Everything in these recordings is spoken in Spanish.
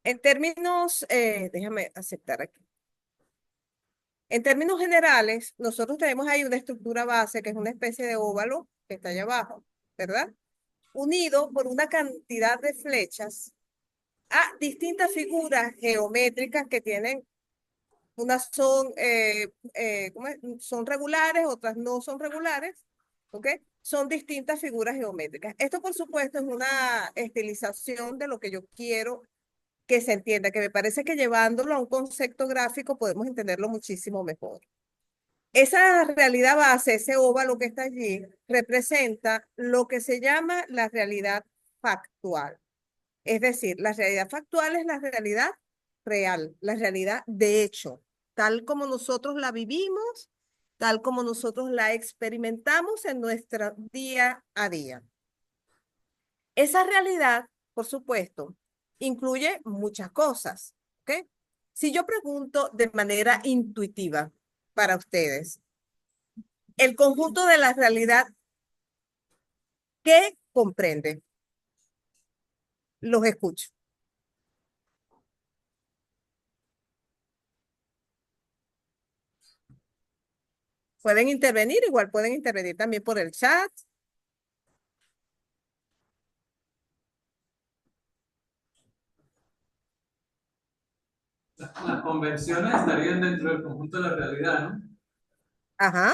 En términos, déjame aceptar aquí. En términos generales, nosotros tenemos ahí una estructura base que es una especie de óvalo que está allá abajo, ¿verdad? Unido por una cantidad de flechas a distintas figuras geométricas que tienen, unas son, ¿cómo es? Son regulares, otras no son regulares, ¿ok? Son distintas figuras geométricas. Esto, por supuesto, es una estilización de lo que yo quiero que se entienda, que me parece que llevándolo a un concepto gráfico podemos entenderlo muchísimo mejor. Esa realidad base, ese óvalo que está allí, representa lo que se llama la realidad factual. Es decir, la realidad factual es la realidad real, la realidad de hecho, tal como nosotros la vivimos, tal como nosotros la experimentamos en nuestro día a día. Esa realidad, por supuesto, incluye muchas cosas, ¿ok? Si yo pregunto de manera intuitiva para ustedes, el conjunto de la realidad, ¿qué comprende? Los escucho. Pueden intervenir, igual pueden intervenir también por el chat. Las convenciones estarían dentro del conjunto de la realidad, ¿no? Ajá.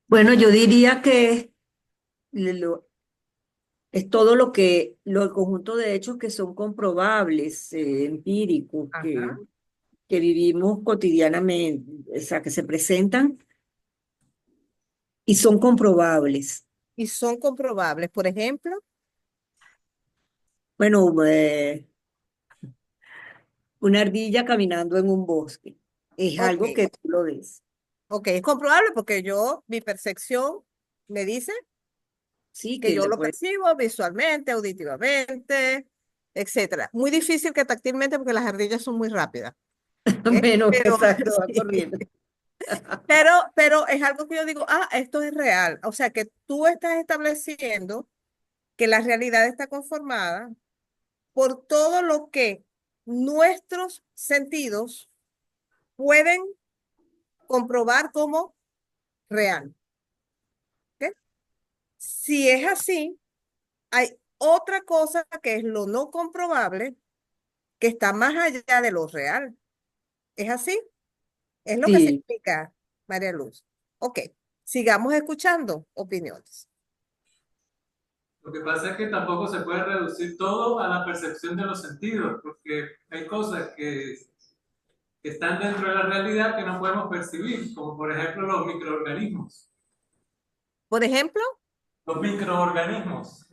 Bueno, yo diría que lo- es todo el conjunto de hechos que son comprobables, empíricos, Ajá. que vivimos cotidianamente, o sea, que se presentan y son comprobables. Y son comprobables. Por ejemplo, Bueno, una ardilla caminando en un bosque es ok, algo que tú lo ves. ok, es comprobable porque yo, mi percepción me dice Sí, que que yo le lo puede, percibo visualmente, auditivamente, etcétera. Muy difícil que táctilmente porque las ardillas son muy rápidas. ¿Ok? menos Pero, exacto, va sí. corriendo. Pero es algo que yo digo, ah, esto es real. O sea, que tú estás estableciendo que la realidad está conformada por todo lo que nuestros sentidos pueden comprobar como real. ¿Ok? Si es así, hay otra cosa que es lo no comprobable, que está más allá de lo real. ¿Es así? Es lo que se Sí, explica, María Luz. Ok, sigamos escuchando opiniones. Lo que pasa es que tampoco se puede reducir todo a la percepción de los sentidos, porque hay cosas que están dentro de la realidad que no podemos percibir, como por ejemplo los microorganismos. Por ejemplo, Los microorganismos.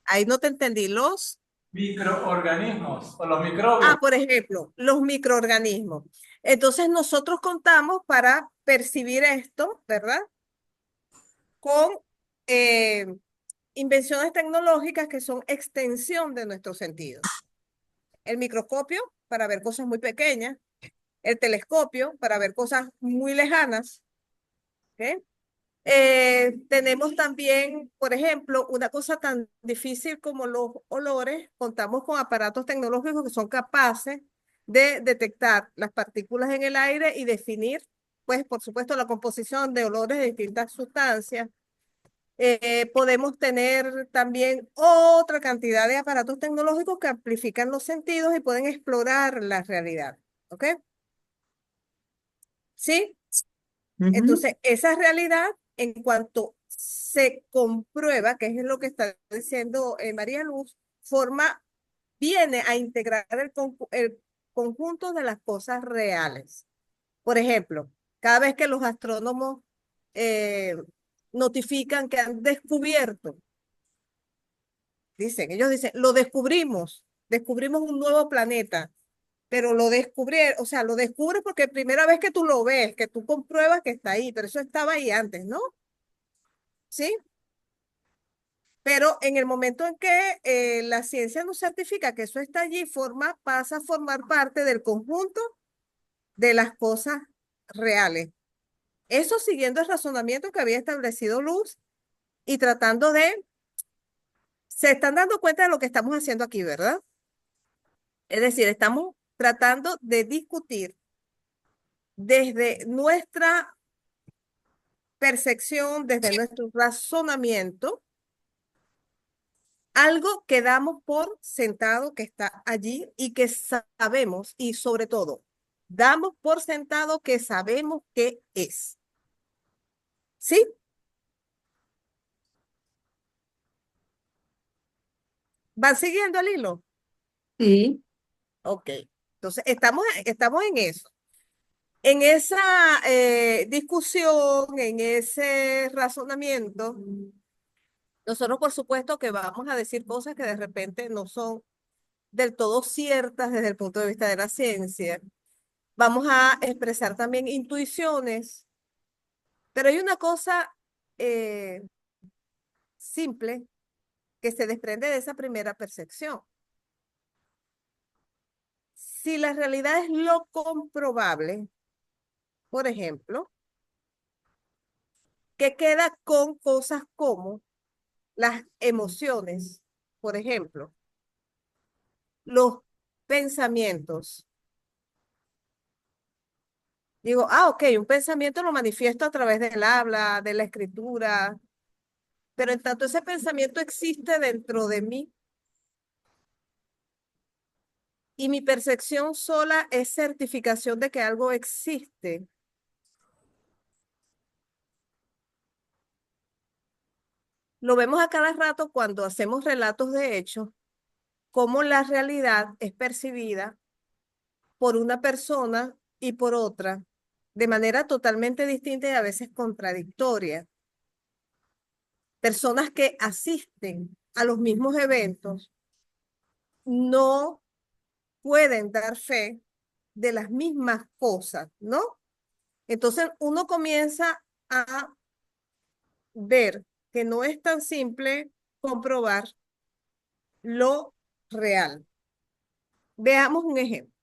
ahí no te entendí, Microorganismos o los microbios. por ejemplo, los microorganismos. Entonces nosotros contamos para percibir esto, ¿verdad? Con eh, invenciones tecnológicas que son extensión de nuestros sentidos. El microscopio para ver cosas muy pequeñas, el telescopio para ver cosas muy lejanas, ¿ok? Tenemos también, por ejemplo, una cosa tan difícil como los olores. Contamos con aparatos tecnológicos que son capaces de detectar las partículas en el aire y definir, pues, por supuesto, la composición de olores de distintas sustancias. Podemos tener también otra cantidad de aparatos tecnológicos que amplifican los sentidos y pueden explorar la realidad. ¿Ok? ¿Sí? ujú, Entonces, esa realidad, en cuanto se comprueba, que es lo que está diciendo María Luz, viene a integrar el conjunto de las cosas reales. Por ejemplo, cada vez que los astrónomos eh, notifican que han descubierto, ellos dicen, lo descubrimos, descubrimos un nuevo planeta, pero lo descubrieron, o sea, lo descubres porque primera vez que tú lo ves, que tú compruebas que está ahí, pero eso estaba ahí antes, ¿no? ¿Sí? Pero en el momento en que la ciencia nos certifica que eso está allí, pasa a formar parte del conjunto de las cosas reales. Eso siguiendo el razonamiento que había establecido Luz y tratando de, se están dando cuenta de lo que estamos haciendo aquí, ¿verdad? Es decir, estamos tratando de discutir desde nuestra percepción, desde nuestro razonamiento, algo que damos por sentado que está allí y que sabemos, y sobre todo, damos por sentado que sabemos qué es. ¿Sí? ¿Van siguiendo el hilo? Sí, Ok. Entonces, estamos en eso. En esa discusión, en ese razonamiento, nosotros por supuesto que vamos a decir cosas que de repente no son del todo ciertas desde el punto de vista de la ciencia. Vamos a expresar también intuiciones, pero hay una cosa eh, simple que se desprende de esa primera percepción. Si la realidad es lo comprobable, por ejemplo, ¿qué queda con cosas como las emociones, por ejemplo, los pensamientos? Digo, ok, un pensamiento lo manifiesto a través del habla, de la escritura, pero en tanto ese pensamiento existe dentro de mí y mi percepción sola es certificación de que algo existe. Lo vemos a cada rato cuando hacemos relatos de hechos, cómo la realidad es percibida por una persona y por otra de manera totalmente distinta y a veces contradictoria. Personas que asisten a los mismos eventos no pueden dar fe de las mismas cosas, ¿no? Entonces uno comienza a ver que no es tan simple comprobar lo real. Veamos un ejemplo,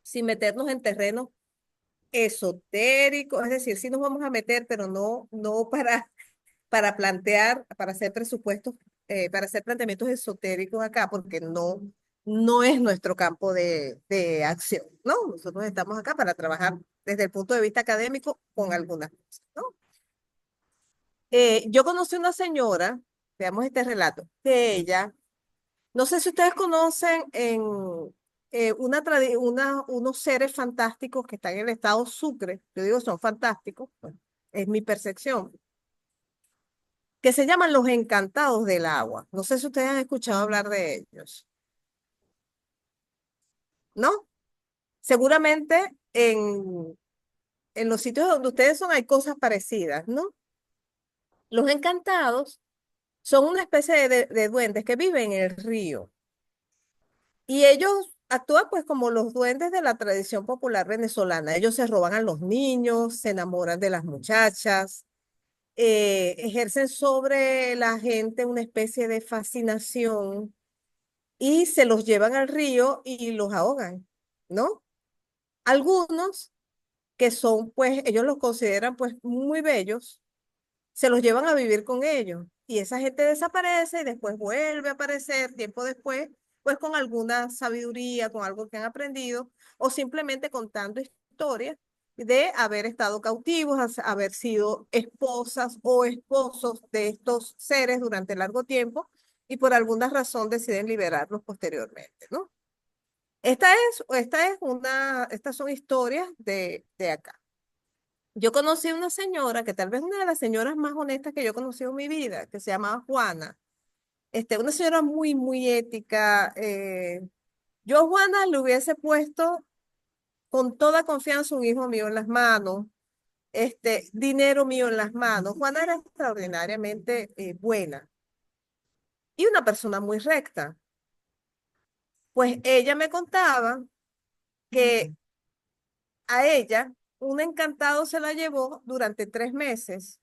sin meternos en terrenos esotéricos, es decir, sí nos vamos a meter, pero no para plantear, para hacer presupuestos, para hacer planteamientos esotéricos acá, porque no es nuestro campo de acción, ¿no? Nosotros estamos acá para trabajar desde el punto de vista académico con algunas cosas, ¿no? Yo conocí una señora, veamos este relato, que ella, no sé si ustedes conocen unos seres fantásticos que están en el estado Sucre, yo digo son fantásticos, pues, es mi percepción, que se llaman los encantados del agua. No sé si ustedes han escuchado hablar de ellos, ¿no? Seguramente en los sitios donde ustedes son hay cosas parecidas, ¿no? Los encantados son una especie de duendes que viven en el río y ellos actúan pues como los duendes de la tradición popular venezolana. Ellos se roban a los niños, se enamoran de las muchachas, ejercen sobre la gente una especie de fascinación y se los llevan al río y los ahogan, ¿no? Algunos que son, pues, ellos los consideran, pues, muy bellos, se los llevan a vivir con ellos y esa gente desaparece y después vuelve a aparecer tiempo después, pues, con alguna sabiduría, con algo que han aprendido o simplemente contando historias de haber estado cautivos, haber sido esposas o esposos de estos seres durante largo tiempo y por alguna razón deciden liberarlos posteriormente, ¿no? Estas son historias de acá. Yo conocí a una señora, que tal vez una de las señoras más honestas que yo he conocido en mi vida, que se llamaba Juana. Una señora muy, muy ética. Yo a Juana le hubiese puesto con toda confianza un hijo mío en las manos, dinero mío en las manos. Juana era extraordinariamente buena y una persona muy recta. Pues ella me contaba que a ella, un encantado se la llevó durante 3 meses.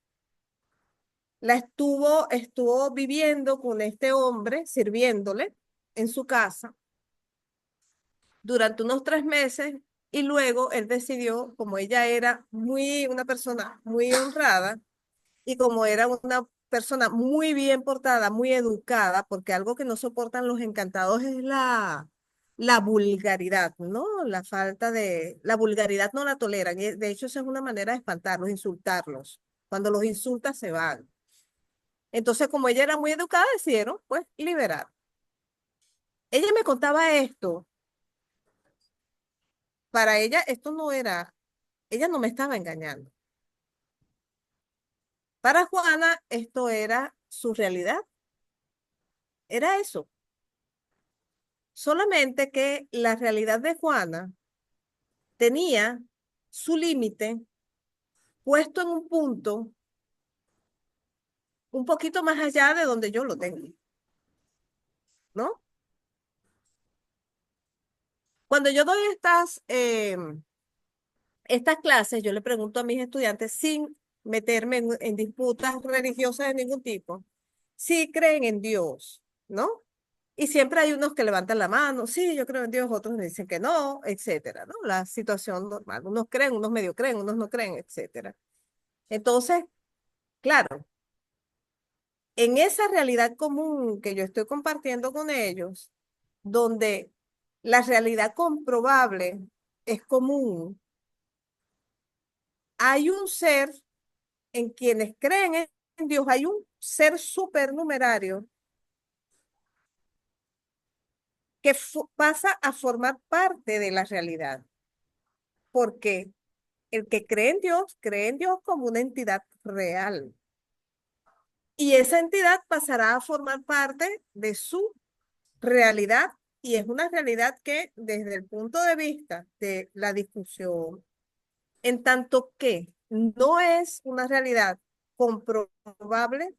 Estuvo viviendo con este hombre, sirviéndole en su casa durante unos 3 meses. Y luego él decidió, como ella era una persona muy honrada y como era una persona muy bien portada, muy educada, porque algo que no soportan los encantados es la vulgaridad, ¿no? La vulgaridad no la toleran. Y de hecho, esa es una manera de espantarlos, insultarlos. Cuando los insultas se van. Entonces, como ella era muy educada, decidieron, pues, liberar. Ella me contaba esto. Para ella, esto no era, ella no me estaba engañando. Para Juana, esto era su realidad. Era eso. Solamente que la realidad de Juana tenía su límite puesto en un punto un poquito más allá de donde yo lo tengo, ¿no? Cuando yo doy estas clases, yo le pregunto a mis estudiantes sin meterme en disputas religiosas de ningún tipo, si creen en Dios, ¿no? Y siempre hay unos que levantan la mano, sí, yo creo en Dios, otros me dicen que no, etcétera, ¿no? La situación normal. Unos creen, unos medio creen, unos no creen, etcétera. Entonces, claro, en esa realidad común que yo estoy compartiendo con ellos, donde la realidad comprobable es común, hay un ser en quienes creen en Dios, hay un ser supernumerario que pasa a formar parte de la realidad, porque el que cree en Dios como una entidad real. Y esa entidad pasará a formar parte de su realidad y es una realidad que desde el punto de vista de la discusión, en tanto que no es una realidad comprobable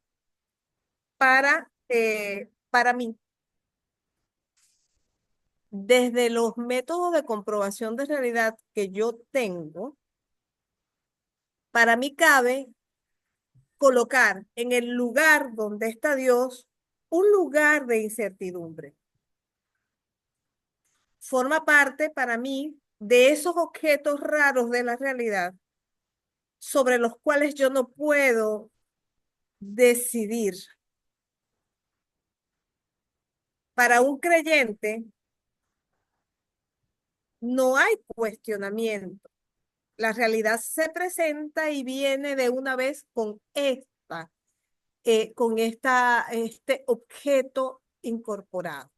para mí, desde los métodos de comprobación de realidad que yo tengo, para mí cabe colocar en el lugar donde está Dios un lugar de incertidumbre. Forma parte para mí de esos objetos raros de la realidad sobre los cuales yo no puedo decidir. Para un creyente no hay cuestionamiento. La realidad se presenta y viene de una vez este objeto incorporado.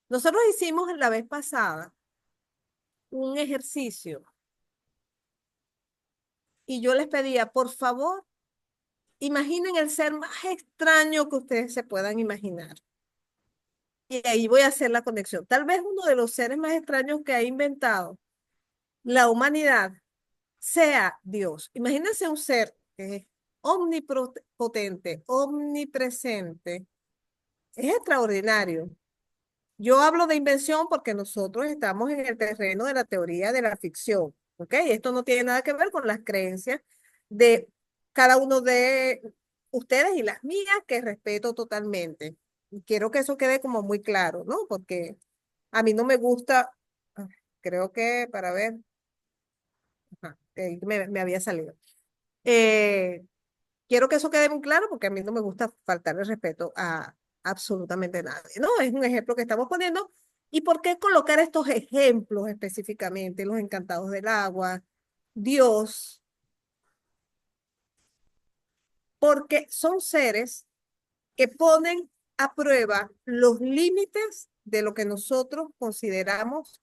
Nosotros hicimos la vez pasada un ejercicio y yo les pedía, por favor, imaginen el ser más extraño que ustedes se puedan imaginar. Y ahí voy a hacer la conexión. Tal vez uno de los seres más extraños que ha inventado la humanidad sea Dios. Imagínense un ser que es omnipotente, omnipresente. Es extraordinario. Yo hablo de invención porque nosotros estamos en el terreno de la teoría de la ficción, ¿ok? Esto no tiene nada que ver con las creencias de cada uno de ustedes y las mías, que respeto totalmente. Y quiero que eso quede como muy claro, ¿no? Porque a mí no me gusta, creo que para ver, me había salido. Eh, Quiero que eso quede muy claro porque a mí no me gusta faltarle respeto a absolutamente nadie, ¿no? Es un ejemplo que estamos poniendo. ¿Y por qué colocar estos ejemplos específicamente? Los encantados del agua, Dios, porque son seres que ponen a prueba los límites de lo que nosotros consideramos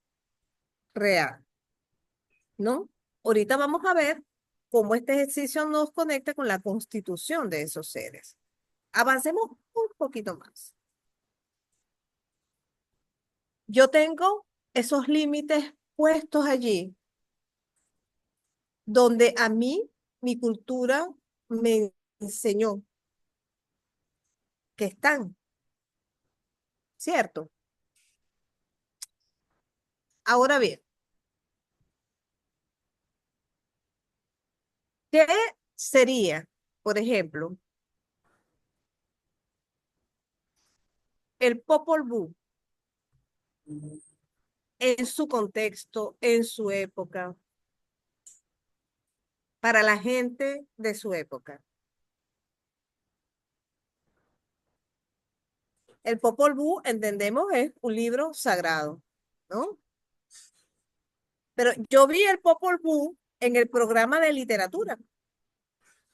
real, ¿no? Ahorita vamos a ver cómo este ejercicio nos conecta con la constitución de esos seres. Avancemos un poquito más. Yo tengo esos límites puestos allí donde a mí mi cultura me enseñó que están, ¿cierto? Ahora bien, ¿qué sería, por ejemplo, el Popol Vuh en su contexto, en su época, para la gente de su época. El Popol Vuh, entendemos, es un libro sagrado, ¿no? Pero yo vi el Popol Vuh en el programa de literatura.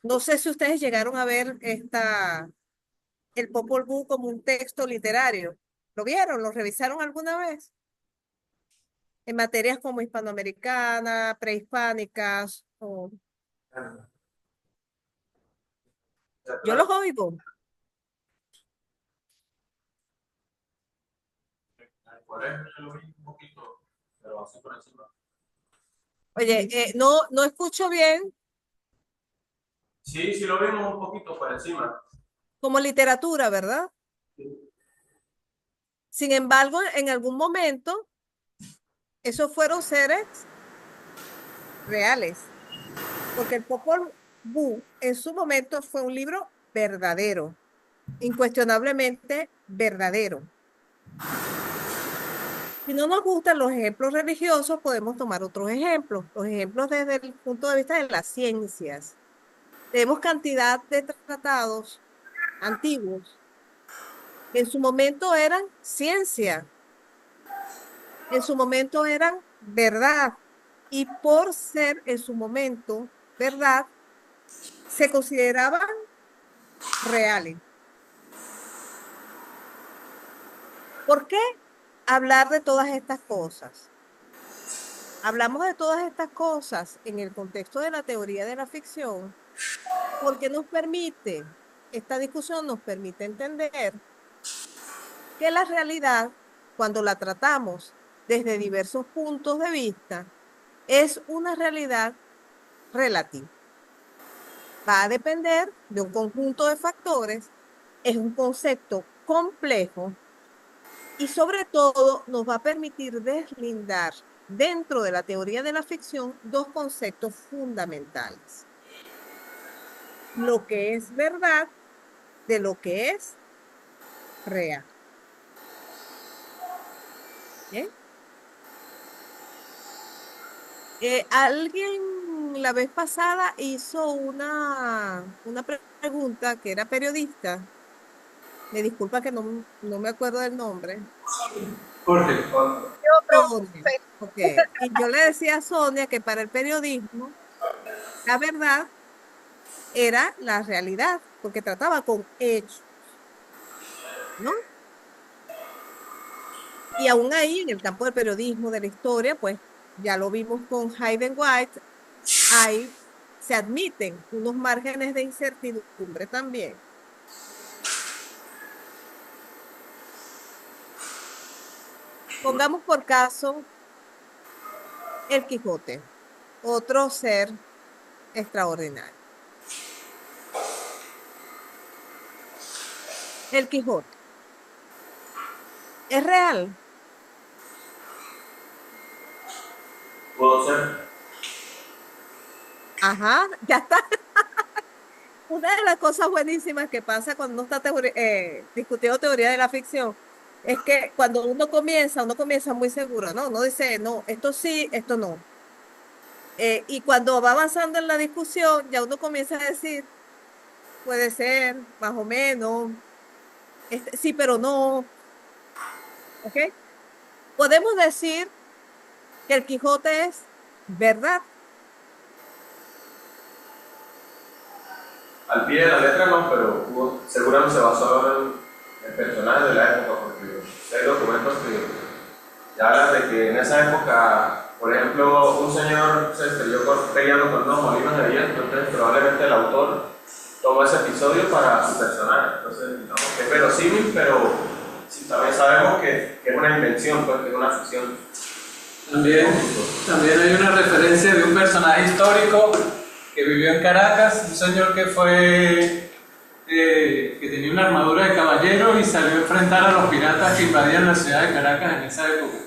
No sé si ustedes llegaron a ver el Popol Vuh como un texto literario. ¿Lo vieron? ¿Lo revisaron alguna vez? En materias como hispanoamericana, prehispánicas. Yo los oigo. Por eso yo lo vi un poquito, pero así por encima. Oye, no escucho bien Sí, sí lo vimos un poquito por encima. como literatura, ¿verdad? Sin embargo, en algún momento, esos fueron seres reales, porque el Popol Vuh en su momento fue un libro verdadero, incuestionablemente verdadero. Si no nos gustan los ejemplos religiosos, podemos tomar otros ejemplos, los ejemplos desde el punto de vista de las ciencias. Tenemos cantidad de tratados antiguos que en su momento eran ciencia, en su momento eran verdad, y por ser en su momento verdad, se consideraban reales. ¿Por qué hablar de todas estas cosas? Hablamos de todas estas cosas en el contexto de la teoría de la ficción porque esta discusión nos permite entender que la realidad, cuando la tratamos desde diversos puntos de vista, es una realidad relativa. Va a depender de un conjunto de factores, es un concepto complejo y sobre todo nos va a permitir deslindar dentro de la teoría de la ficción dos conceptos fundamentales: lo que es verdad de lo que es real. ¿Bien? Alguien la vez pasada hizo una pregunta, que era periodista. Me disculpa que no me acuerdo del nombre. Jorge, Sonia. Ok. Y yo le decía a Sonia que para el periodismo la verdad era la realidad, porque trataba con hechos, ¿no? Y aún ahí, en el campo del periodismo, de la historia, pues ya lo vimos con Hayden White, ahí se admiten unos márgenes de incertidumbre también. Pongamos por caso el Quijote, otro ser extraordinario. El Quijote es real. Puedo ser. Ajá, ya está. Una de las cosas buenísimas que pasa cuando uno está discutiendo teoría de la ficción es que cuando uno comienza muy seguro, ¿no? Uno dice, no, esto sí, esto no. Y cuando va avanzando en la discusión, ya uno comienza a decir, puede ser, más o menos, sí, pero no. ¿Ok? Podemos decir que el Quijote es verdad. Al pie de la letra no, pero seguramente se basó en el personaje de la época, porque hay documentos que ya hablan de que en esa época, por ejemplo, un señor se estrelló peleando con unos molinos de viento, entonces probablemente el autor tomó ese episodio para su personaje. Entonces, digamos que es verosímil, pero sí, también sabemos que es una invención, pues, que es una ficción. también hay una referencia de un personaje histórico que vivió en Caracas, un señor que tenía una armadura de caballero y salió a enfrentar a los piratas que invadían la ciudad de Caracas en esa época.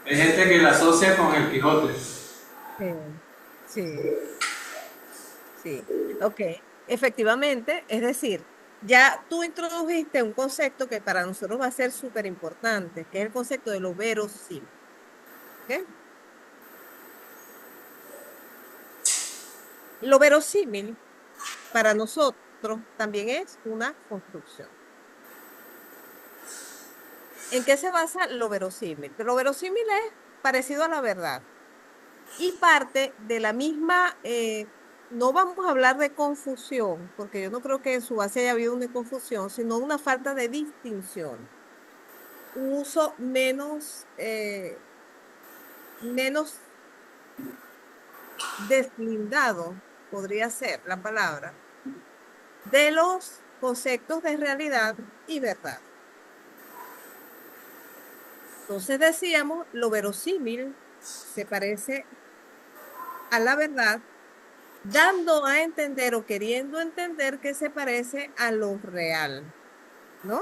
Hay gente que la asocia con el Quijote. Sí, sí, ok. Efectivamente, es decir, ya tú introdujiste un concepto que para nosotros va a ser súper importante, que es el concepto de lo verosímil. ¿Ok? Lo verosímil para nosotros también es una construcción. ¿En qué se basa lo verosímil? Lo verosímil es parecido a la verdad y parte de la misma, no vamos a hablar de confusión, porque yo no creo que en su base haya habido una confusión, sino una falta de distinción, un uso menos deslindado, podría ser la palabra, de los conceptos de realidad y verdad. Entonces decíamos, lo verosímil se parece a la verdad, dando a entender o queriendo entender que se parece a lo real, ¿no?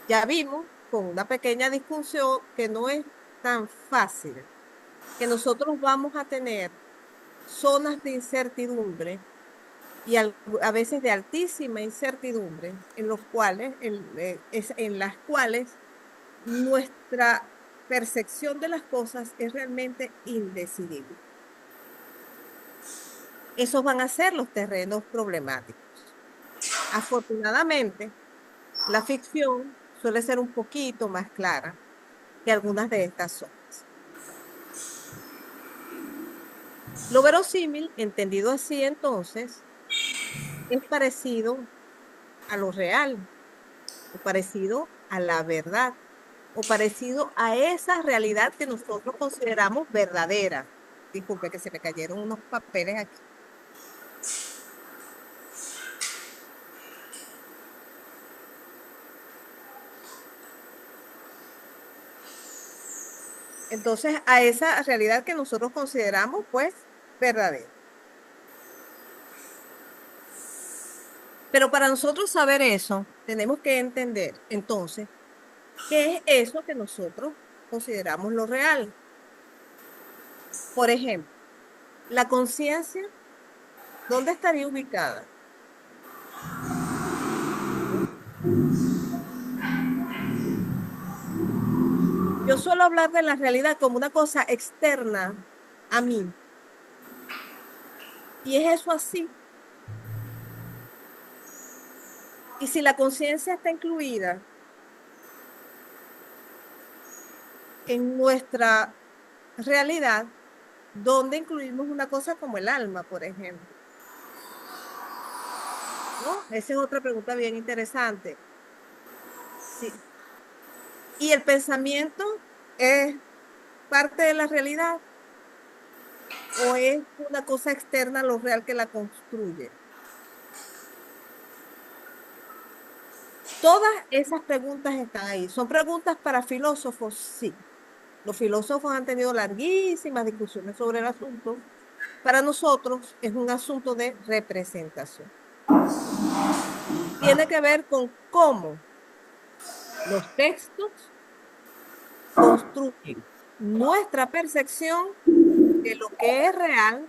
Ya vimos con una pequeña discusión que no es tan fácil, que nosotros vamos a tener zonas de incertidumbre y a veces de altísima incertidumbre en los cuales, en las cuales nuestra percepción de las cosas es realmente indecidible. Esos van a ser los terrenos problemáticos. Afortunadamente, la ficción suele ser un poquito más clara que algunas de estas zonas. Lo verosímil, entendido así entonces, es parecido a lo real, o parecido a la verdad, o parecido a esa realidad que nosotros consideramos verdadera. Disculpe que se me cayeron unos papeles aquí. Entonces, a esa realidad que nosotros consideramos, pues, verdadera. Pero para nosotros saber eso, tenemos que entender, entonces, qué es eso que nosotros consideramos lo real. Por ejemplo, la conciencia, ¿dónde estaría ubicada? Yo suelo hablar de la realidad como una cosa externa a mí. Y es eso así. Y si la conciencia está incluida en nuestra realidad, ¿dónde incluimos una cosa como el alma, por ejemplo? ¿No? Esa es otra pregunta bien interesante. Sí. ¿Y el pensamiento es parte de la realidad o es una cosa externa a lo real que la construye? Todas esas preguntas están ahí. ¿Son preguntas para filósofos? Sí. Los filósofos han tenido larguísimas discusiones sobre el asunto. Para nosotros es un asunto de representación. Tiene que ver con cómo los textos construyen nuestra percepción de lo que es real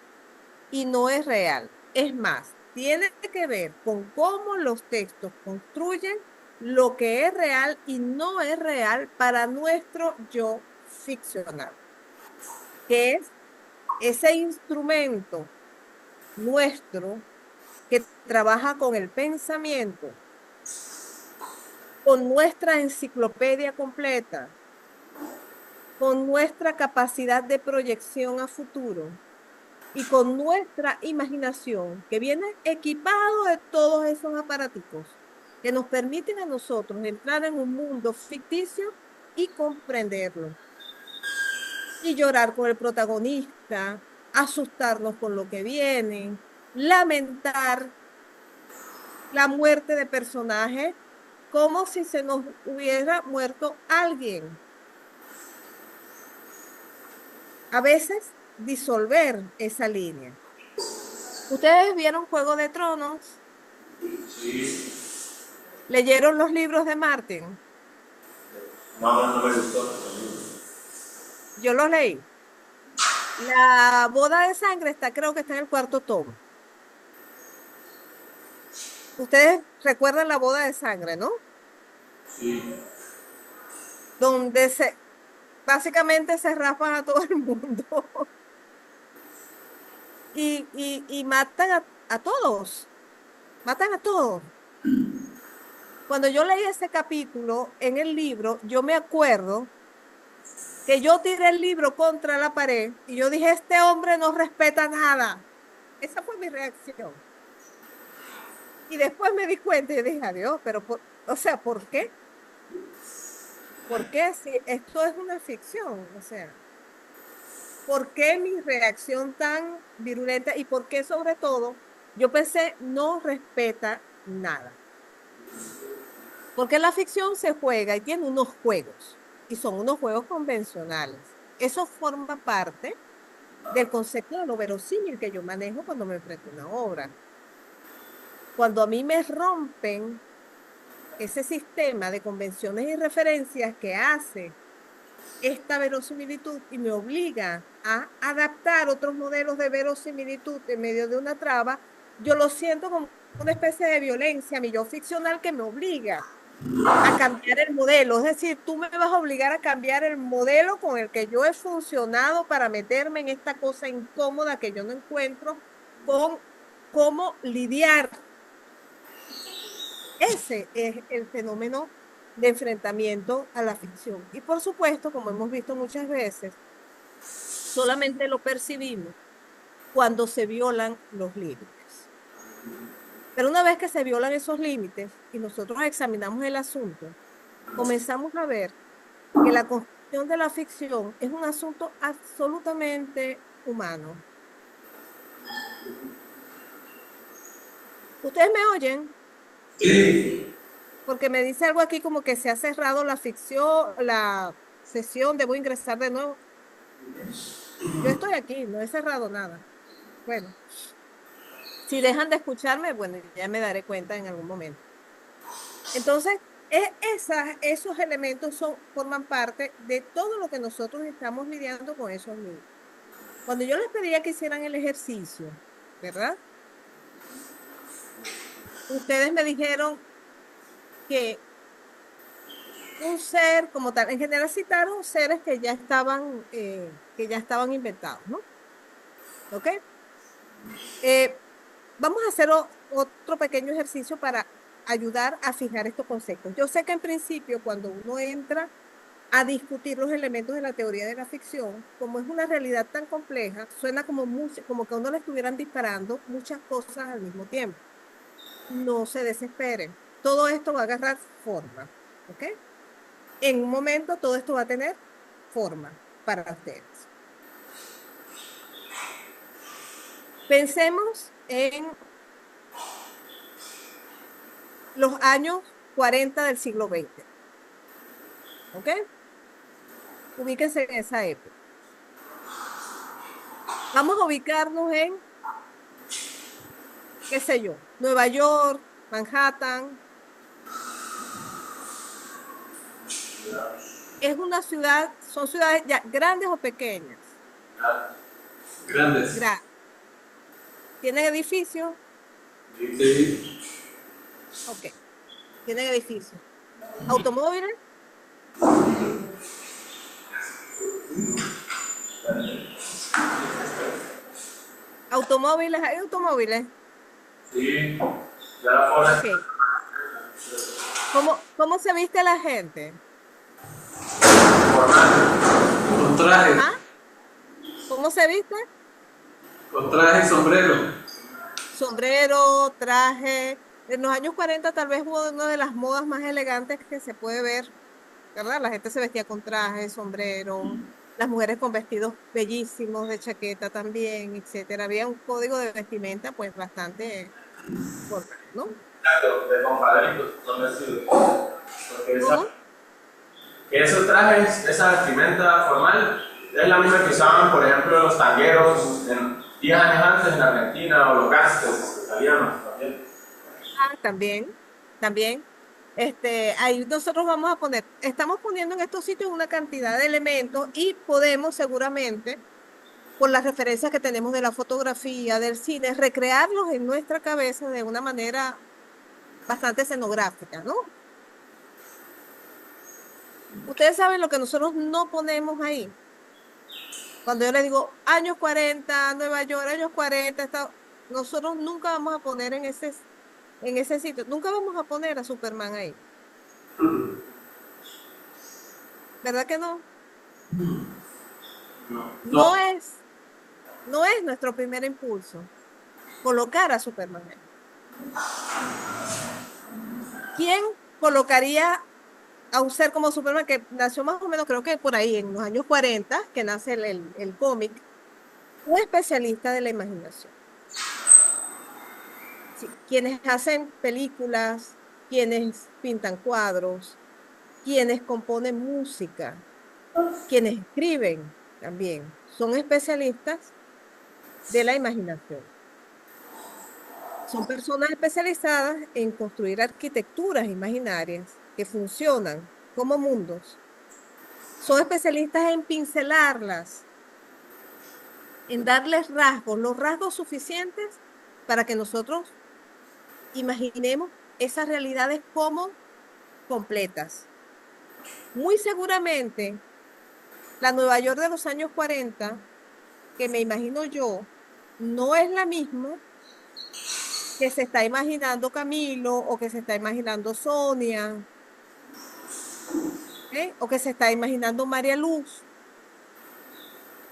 y no es real. Es más, tiene que ver con cómo los textos construyen lo que es real y no es real para nuestro yo ficcional, que es ese instrumento nuestro que trabaja con el pensamiento, con nuestra enciclopedia completa, con nuestra capacidad de proyección a futuro y con nuestra imaginación, que viene equipado de todos esos aparaticos que nos permiten a nosotros entrar en un mundo ficticio y comprenderlo. Y llorar con el protagonista, asustarnos con lo que viene, lamentar la muerte de personajes como si se nos hubiera muerto alguien. A veces disolver esa línea. ¿Ustedes vieron Juego de Tronos? Sí, ¿Leyeron los libros de Martin? no me gustó. Yo los leí. La boda de sangre está, creo que está en el cuarto tomo. Ustedes recuerdan la boda de sangre, ¿no? Sí, Donde se, básicamente se rapan a todo el mundo y matan a todos, matan a todos. Cuando yo leí ese capítulo en el libro, yo me acuerdo que yo tiré el libro contra la pared y yo dije, este hombre no respeta nada. Esa fue mi reacción. Y después me di cuenta y dije, adiós, pero, o sea, ¿por qué? ¿Por qué si esto es una ficción? O sea, ¿por qué mi reacción tan virulenta? Y por qué sobre todo, yo pensé, no respeta nada. Porque la ficción se juega y tiene unos juegos, y son unos juegos convencionales. Eso forma parte del concepto de lo verosímil que yo manejo cuando me enfrento a una obra. Cuando a mí me rompen ese sistema de convenciones y referencias que hace esta verosimilitud y me obliga a adaptar otros modelos de verosimilitud en medio de una traba, yo lo siento como una especie de violencia, mi yo ficcional, que me obliga a cambiar el modelo. Es decir, tú me vas a obligar a cambiar el modelo con el que yo he funcionado para meterme en esta cosa incómoda que yo no encuentro con cómo lidiar. Ese es el fenómeno de enfrentamiento a la ficción. Y por supuesto, como hemos visto muchas veces, solamente lo percibimos cuando se violan los límites. Pero una vez que se violan esos límites y nosotros examinamos el asunto, comenzamos a ver que la construcción de la ficción es un asunto absolutamente humano. ¿Ustedes me oyen? Sí. Porque me dice algo aquí como que se ha cerrado la ficción, la sesión, debo ingresar de nuevo. Yo estoy aquí, no he cerrado nada. Bueno, si dejan de escucharme, bueno, ya me daré cuenta en algún momento. Entonces, esos elementos forman parte de todo lo que nosotros estamos lidiando con esos niños. Cuando yo les pedía que hicieran el ejercicio, ¿verdad? Ustedes me dijeron que un ser como tal, en general citaron seres que ya estaban inventados, ¿no? ¿Ok? Vamos a hacer otro pequeño ejercicio para ayudar a fijar estos conceptos. Yo sé que en principio cuando uno entra a discutir los elementos de la teoría de la ficción, como es una realidad tan compleja, suena como que a uno le estuvieran disparando muchas cosas al mismo tiempo. No se desesperen. Todo esto va a agarrar forma, ¿ok? En un momento todo esto va a tener forma para ustedes. Pensemos en los años 40 del siglo XX, ¿ok? Ubíquense en esa época. Vamos a ubicarnos en, qué sé yo, Nueva York, Manhattan. Es una ciudad, son ciudades ya grandes o pequeñas. Grandes. ¿Tienen edificios? Sí. Ok. ¿Tienen edificios? ¿Automóviles? ¿Automóviles? ¿Hay automóviles? Sí, ya la hora. Ok. ¿Cómo se viste la gente? Con traje. ¿Ah? ¿Cómo se viste? Con traje y sombrero. Sombrero, traje. En los años 40 tal vez hubo una de las modas más elegantes que se puede ver, ¿verdad? La gente se vestía con traje, sombrero, las mujeres con vestidos bellísimos, de chaqueta también, etcétera. Había un código de vestimenta pues bastante formal, ¿no? Exacto, de compadritos, son vestidos. Porque ¿Cómo? esos trajes, esa vestimenta formal, es la misma que usaban, por ejemplo, los tangueros 10 años antes en Argentina, o los gangsters italianos también. También. Ahí nosotros vamos a estamos poniendo en estos sitios una cantidad de elementos y podemos seguramente, por las referencias que tenemos de la fotografía, del cine, recrearlos en nuestra cabeza de una manera bastante escenográfica, ¿no? Ustedes saben lo que nosotros no ponemos ahí. Cuando yo le digo años 40, Nueva York, años 40, nosotros nunca vamos a poner en ese sitio, nunca vamos a poner a Superman ahí. ¿Verdad que no? No No. es, no es nuestro primer impulso colocar a Superman ahí. ¿Quién colocaría a un ser como Superman que nació más o menos, creo que por ahí, en los años 40, que nace el cómic? Un especialista de la imaginación. Sí, quienes hacen películas, quienes pintan cuadros, quienes componen música, quienes escriben también, son especialistas de la imaginación. Son personas especializadas en construir arquitecturas imaginarias que funcionan como mundos. Son especialistas en pincelarlas, en darles rasgos, los rasgos suficientes para que nosotros imaginemos esas realidades como completas. Muy seguramente, la Nueva York de los años 40, que me imagino yo, no es la misma que se está imaginando Camilo o que se está imaginando Sonia, ¿eh? O que se está imaginando María Luz.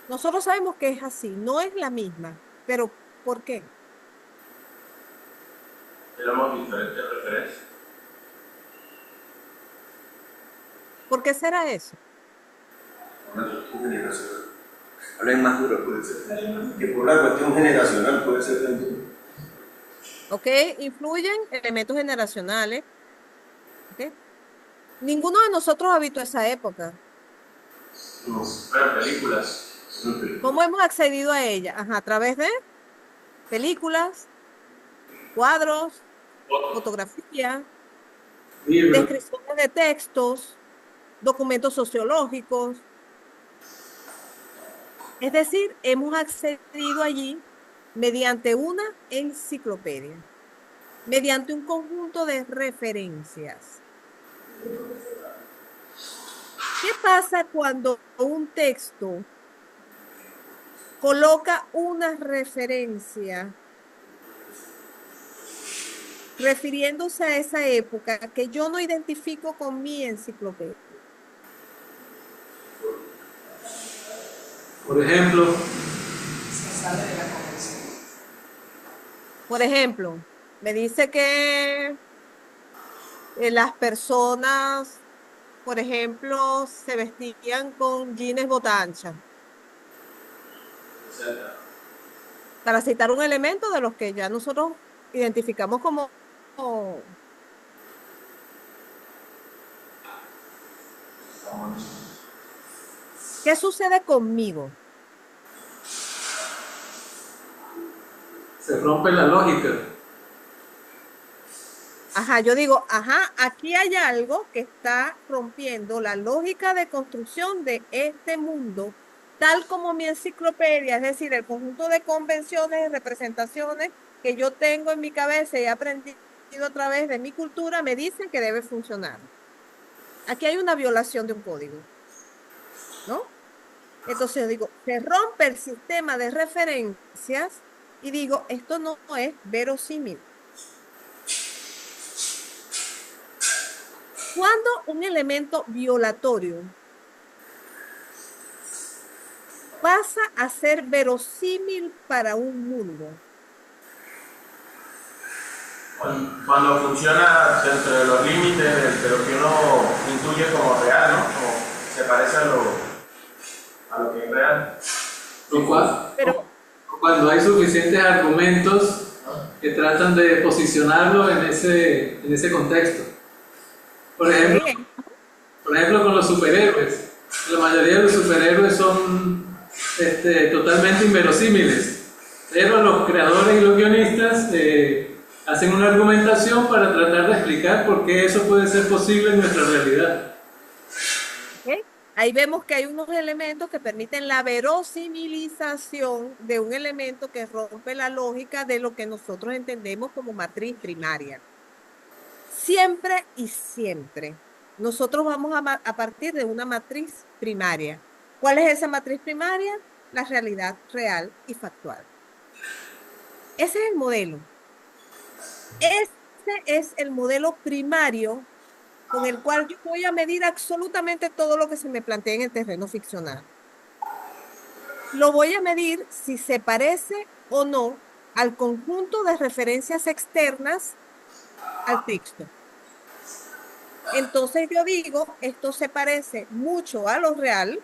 Nosotros sabemos que es así, no es la misma, pero ¿por qué? Tenemos diferentes referencias. ¿Por qué será eso? Una cuestión generacional. Hablen más duro, puede ser. Que por una cuestión generacional puede ser también. ¿Ok? Influyen elementos generacionales. ¿Ok? Ninguno de nosotros habitó esa época. No, fueron películas. ¿Cómo hemos accedido a ella? Ajá, a través de películas, cuadros, fotografía, Libros. descripciones de textos, documentos sociológicos. Es decir, hemos accedido allí mediante una enciclopedia, mediante un conjunto de referencias. ¿Qué pasa cuando un texto coloca una referencia refiriéndose a esa época que yo no identifico con mi enciclopedia? Por ejemplo, Por ejemplo, me dice que las personas, por ejemplo, se vestían con jeans botancha, para citar un elemento de los que ya nosotros identificamos como ¿qué sucede conmigo? se rompe la lógica. Ajá, yo digo, ajá, aquí hay algo que está rompiendo la lógica de construcción de este mundo, tal como mi enciclopedia, es decir, el conjunto de convenciones y representaciones que yo tengo en mi cabeza y he aprendido a través de mi cultura, me dicen que debe funcionar. Aquí hay una violación de un código, ¿no? Entonces yo digo, se rompe el sistema de referencias y digo, esto no es verosímil. ¿Cuándo un elemento violatorio pasa a ser verosímil para un mundo? Cuando funciona dentro de los límites de lo que uno intuye como real, ¿no? Como se parece a lo que es real. Pero, Cuando hay suficientes argumentos que tratan de posicionarlo en ese contexto. Por ejemplo, ¿qué? con los superhéroes. La mayoría de los superhéroes son totalmente inverosímiles, pero los creadores y los guionistas hacen una argumentación para tratar de explicar por qué eso puede ser posible en nuestra realidad. ¿Qué? Ahí vemos que hay unos elementos que permiten la verosimilización de un elemento que rompe la lógica de lo que nosotros entendemos como matriz primaria. Siempre y siempre Nosotros vamos a partir de una matriz primaria. ¿Cuál es esa matriz primaria? La realidad real y factual. Ese es el modelo. Ese es el modelo primario con el cual yo voy a medir absolutamente todo lo que se me plantea en el terreno ficcional. Lo voy a medir si se parece o no al conjunto de referencias externas al texto. Entonces yo digo, esto se parece mucho a lo real,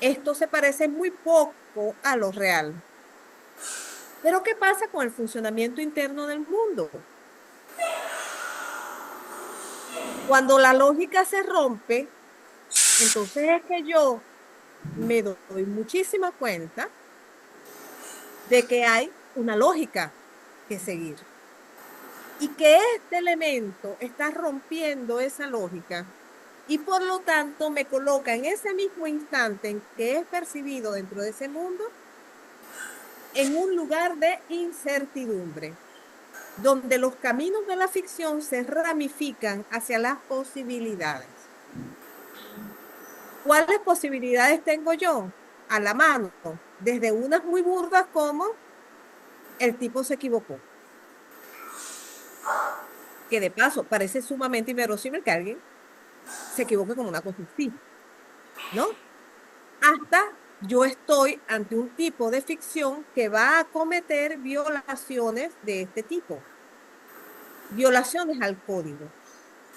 esto se parece muy poco a lo real. Pero ¿qué pasa con el funcionamiento interno del mundo? Cuando la lógica se rompe, entonces es que yo me doy muchísima cuenta de que hay una lógica que seguir. Y que este elemento está rompiendo esa lógica y por lo tanto me coloca en ese mismo instante en que es percibido dentro de ese mundo en un lugar de incertidumbre, donde los caminos de la ficción se ramifican hacia las posibilidades. ¿Cuáles posibilidades tengo yo? A la mano, desde unas muy burdas como el tipo se equivocó. Que de paso parece sumamente inverosímil que alguien se equivoque con una cosa así, ¿no? Hasta yo estoy ante un tipo de ficción que va a cometer violaciones de este tipo, violaciones al código.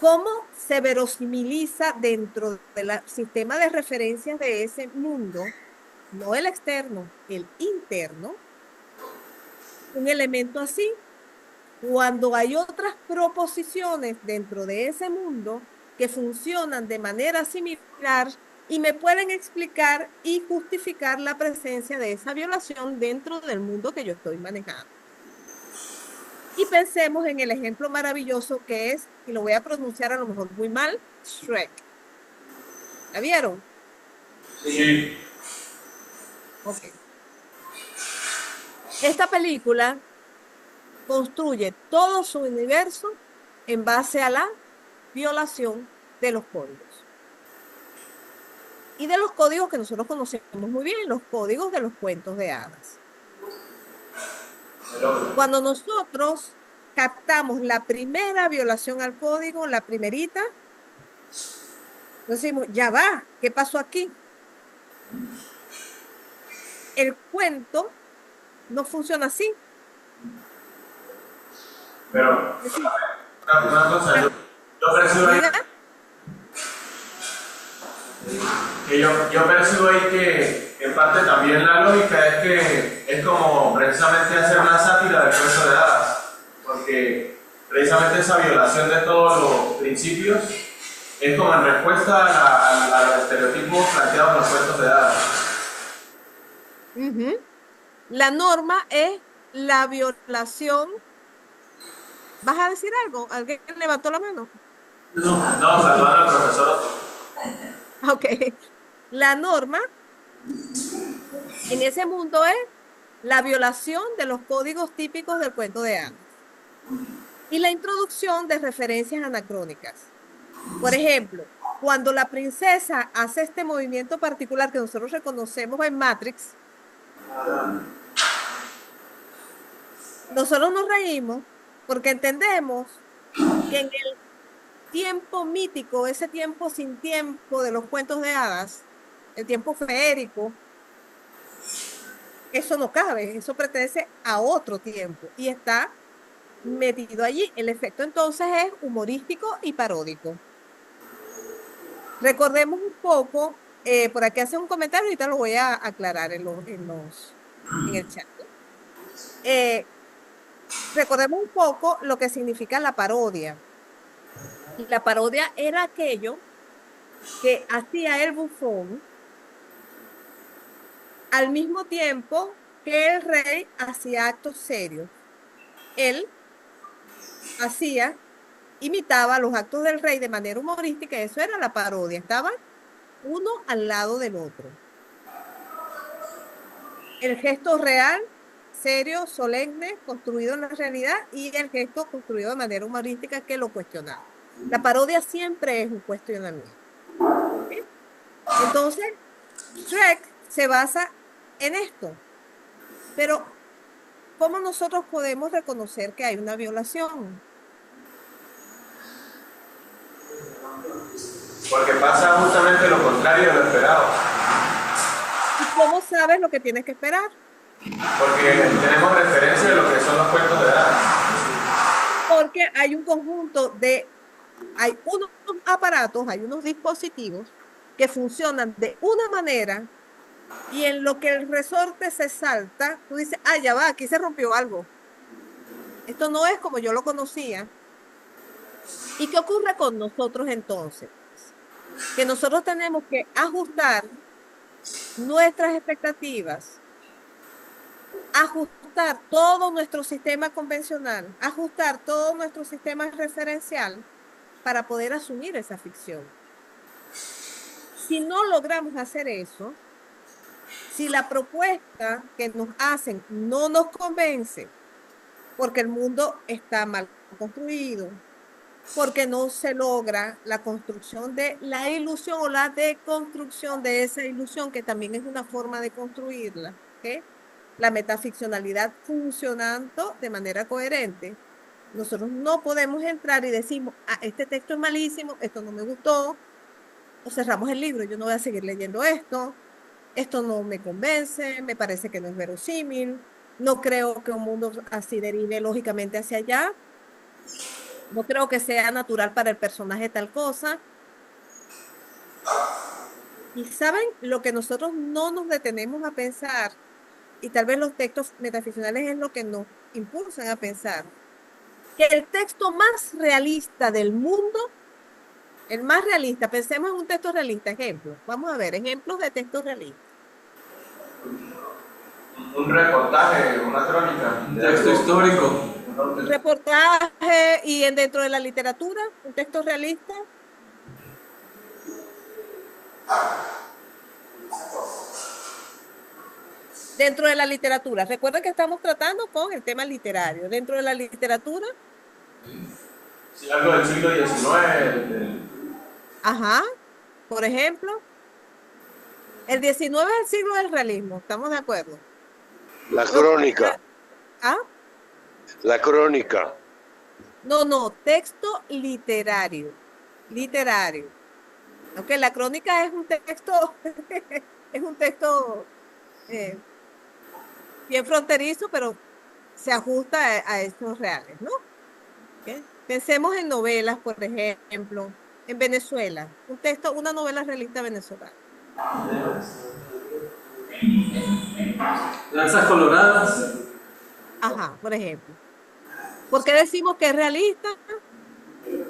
¿Cómo se verosimiliza dentro del sistema de referencias de ese mundo, no el externo, el interno, un elemento así? Cuando hay otras proposiciones dentro de ese mundo que funcionan de manera similar y me pueden explicar y justificar la presencia de esa violación dentro del mundo que yo estoy manejando. Y pensemos en el ejemplo maravilloso que es, y lo voy a pronunciar a lo mejor muy mal, Shrek. ¿La vieron? Sí. Ok. Esta película construye todo su universo en base a la violación de los códigos. Y de los códigos que nosotros conocemos muy bien, los códigos de los cuentos de hadas. Cuando nosotros captamos la primera violación al código, la primerita, decimos, ya va, ¿qué pasó aquí? El cuento no funciona así. Pero, una cosa, yo percibo ahí, yo percibo ahí que en parte también la lógica es que es como precisamente hacer una sátira del cuento de hadas, porque precisamente esa violación de todos los principios es como en respuesta a los estereotipos planteados en los cuentos de hadas. La norma es la violación. ¿Vas a decir algo? ¿Alguien levantó la mano? No, saludando al profesor. Ok. La norma en ese mundo es la violación de los códigos típicos del cuento de hadas y la introducción de referencias anacrónicas. Por ejemplo, cuando la princesa hace este movimiento particular que nosotros reconocemos en Matrix, nosotros nos reímos porque entendemos que en el tiempo mítico, ese tiempo sin tiempo de los cuentos de hadas, el tiempo feérico, eso no cabe, eso pertenece a otro tiempo y está metido allí. El efecto entonces es humorístico y paródico. Recordemos un poco, por aquí hace un comentario, ahorita lo voy a aclarar en el chat. Recordemos un poco lo que significa la parodia. La parodia era aquello que hacía el bufón al mismo tiempo que el rey hacía actos serios. Él imitaba los actos del rey de manera humorística, eso era la parodia, estaban uno al lado del otro. El gesto real, serio, solemne, construido en la realidad, y el gesto construido de manera humorística que lo cuestionaba. La parodia siempre es un cuestionamiento. ¿Sí? Entonces, Shrek se basa en esto. Pero, ¿cómo nosotros podemos reconocer que hay una violación? Porque pasa justamente lo contrario de lo esperado. ¿Y cómo sabes lo que tienes que esperar? Porque tenemos referencia de lo que son los cuentos de hadas. Porque hay un conjunto hay unos aparatos, hay unos dispositivos que funcionan de una manera y en lo que el resorte se salta, tú dices, ah, ya va, aquí se rompió algo. Esto no es como yo lo conocía. ¿Y qué ocurre con nosotros entonces? Que nosotros tenemos que ajustar nuestras expectativas, ajustar todo nuestro sistema convencional, ajustar todo nuestro sistema referencial para poder asumir esa ficción. Si no logramos hacer eso, si la propuesta que nos hacen no nos convence, porque el mundo está mal construido, porque no se logra la construcción de la ilusión o la deconstrucción de esa ilusión, que también es una forma de construirla, ¿ok? La metaficcionalidad funcionando de manera coherente. Nosotros no podemos entrar y decimos, ah, este texto es malísimo, esto no me gustó, o cerramos el libro, yo no voy a seguir leyendo esto no me convence, me parece que no es verosímil, no creo que un mundo así derive lógicamente hacia allá, no creo que sea natural para el personaje tal cosa. Y saben, lo que nosotros no nos detenemos a pensar, y tal vez los textos metaficcionales es lo que nos impulsan a pensar, que el texto más realista del mundo, el más realista, pensemos en un texto realista, ejemplo, vamos a ver, ejemplos de textos realistas. Un reportaje, una crónica. Un texto histórico. Un reportaje y dentro de la literatura, un texto realista. Dentro de la literatura, recuerden que estamos tratando con el tema literario. Dentro de la literatura, Sí, algo del siglo XIX. ajá, por ejemplo, el 19 es el siglo del realismo, ¿estamos de acuerdo? La crónica, ¿Ah? la crónica. No, texto literario, literario. Aunque la crónica es un texto, es un texto eh, bien fronterizo, pero se ajusta a estos reales, ¿no? ¿Ok? Pensemos en novelas, por ejemplo, en Venezuela, un texto, una novela realista venezolana. Lanzas coloradas. Ajá, por ejemplo. ¿Por qué decimos que es realista?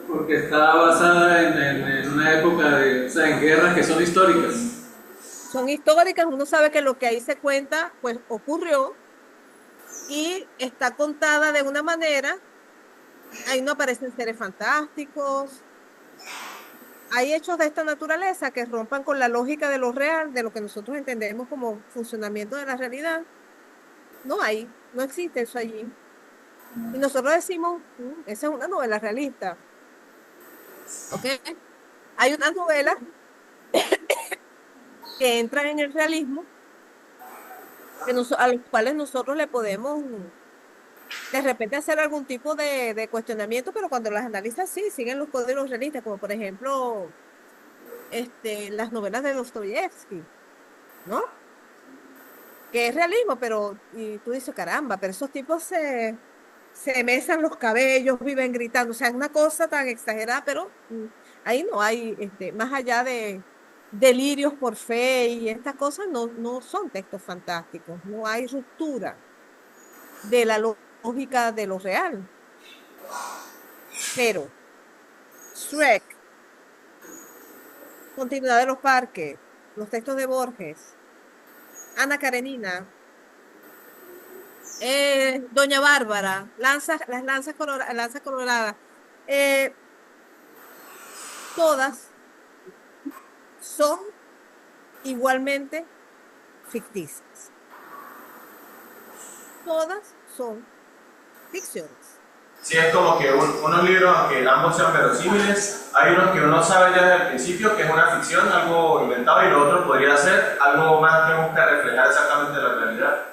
Porque está basada en una época de, o sea, en guerras que son históricas. Son históricas, uno sabe que lo que ahí se cuenta, pues ocurrió y está contada de una manera, ahí no aparecen seres fantásticos, hay hechos de esta naturaleza que rompan con la lógica de lo real, de lo que nosotros entendemos como funcionamiento de la realidad. No hay, no existe eso allí. Y nosotros decimos, esa es una novela realista. ¿Ok? Hay unas novelas que entran en el realismo, a los cuales nosotros le podemos de repente hacer algún tipo de cuestionamiento, pero cuando las analizas, sí, siguen los códigos realistas, como por ejemplo las novelas de Dostoyevsky, ¿no? Que es realismo, pero y tú dices, caramba, pero esos tipos se mesan los cabellos, viven gritando, o sea, es una cosa tan exagerada, pero ahí no hay, más allá de delirios por fe y estas cosas, no son textos fantásticos, no hay ruptura de la lógica de lo real. Pero Shrek, Continuidad de los Parques, los textos de Borges, Ana Karenina, Doña Bárbara, lanzas coloradas, eh, todas son igualmente ficticias. Todas son ficciones. Sí, es como que unos libros, aunque ambos sean verosímiles, hay unos que uno sabe ya desde el principio que es una ficción, algo inventado, y lo otro podría ser algo más que busca reflejar exactamente la realidad.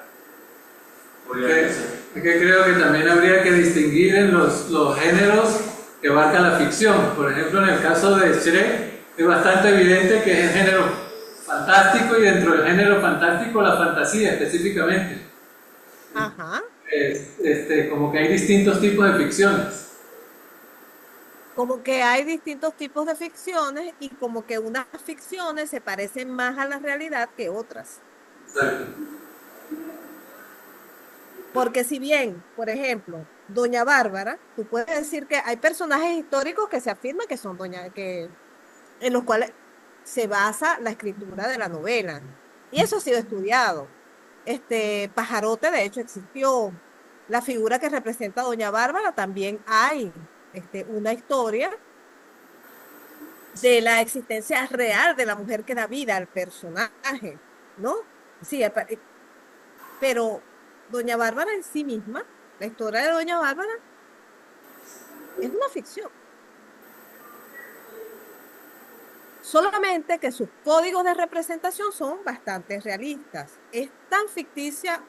Podría ser. Es que creo que también habría que distinguir en los géneros que abarca la ficción. Por ejemplo, en el caso de Shrek, es bastante evidente que es el género fantástico y dentro del género fantástico la fantasía específicamente. Ajá. Como que hay distintos tipos de ficciones. Como que hay distintos tipos de ficciones y como que unas ficciones se parecen más a la realidad que otras. Exacto. Porque si bien, por ejemplo, Doña Bárbara, tú puedes decir que hay personajes históricos que se afirma que son en los cuales se basa la escritura de la novela. Y eso ha sido estudiado. Pajarote, de hecho, existió. La figura que representa a Doña Bárbara también hay una historia de la existencia real de la mujer que da vida al personaje, ¿no? Sí, pero Doña Bárbara en sí misma, la historia de Doña Bárbara es una ficción. Solamente que sus códigos de representación son bastante realistas. Es tan ficticia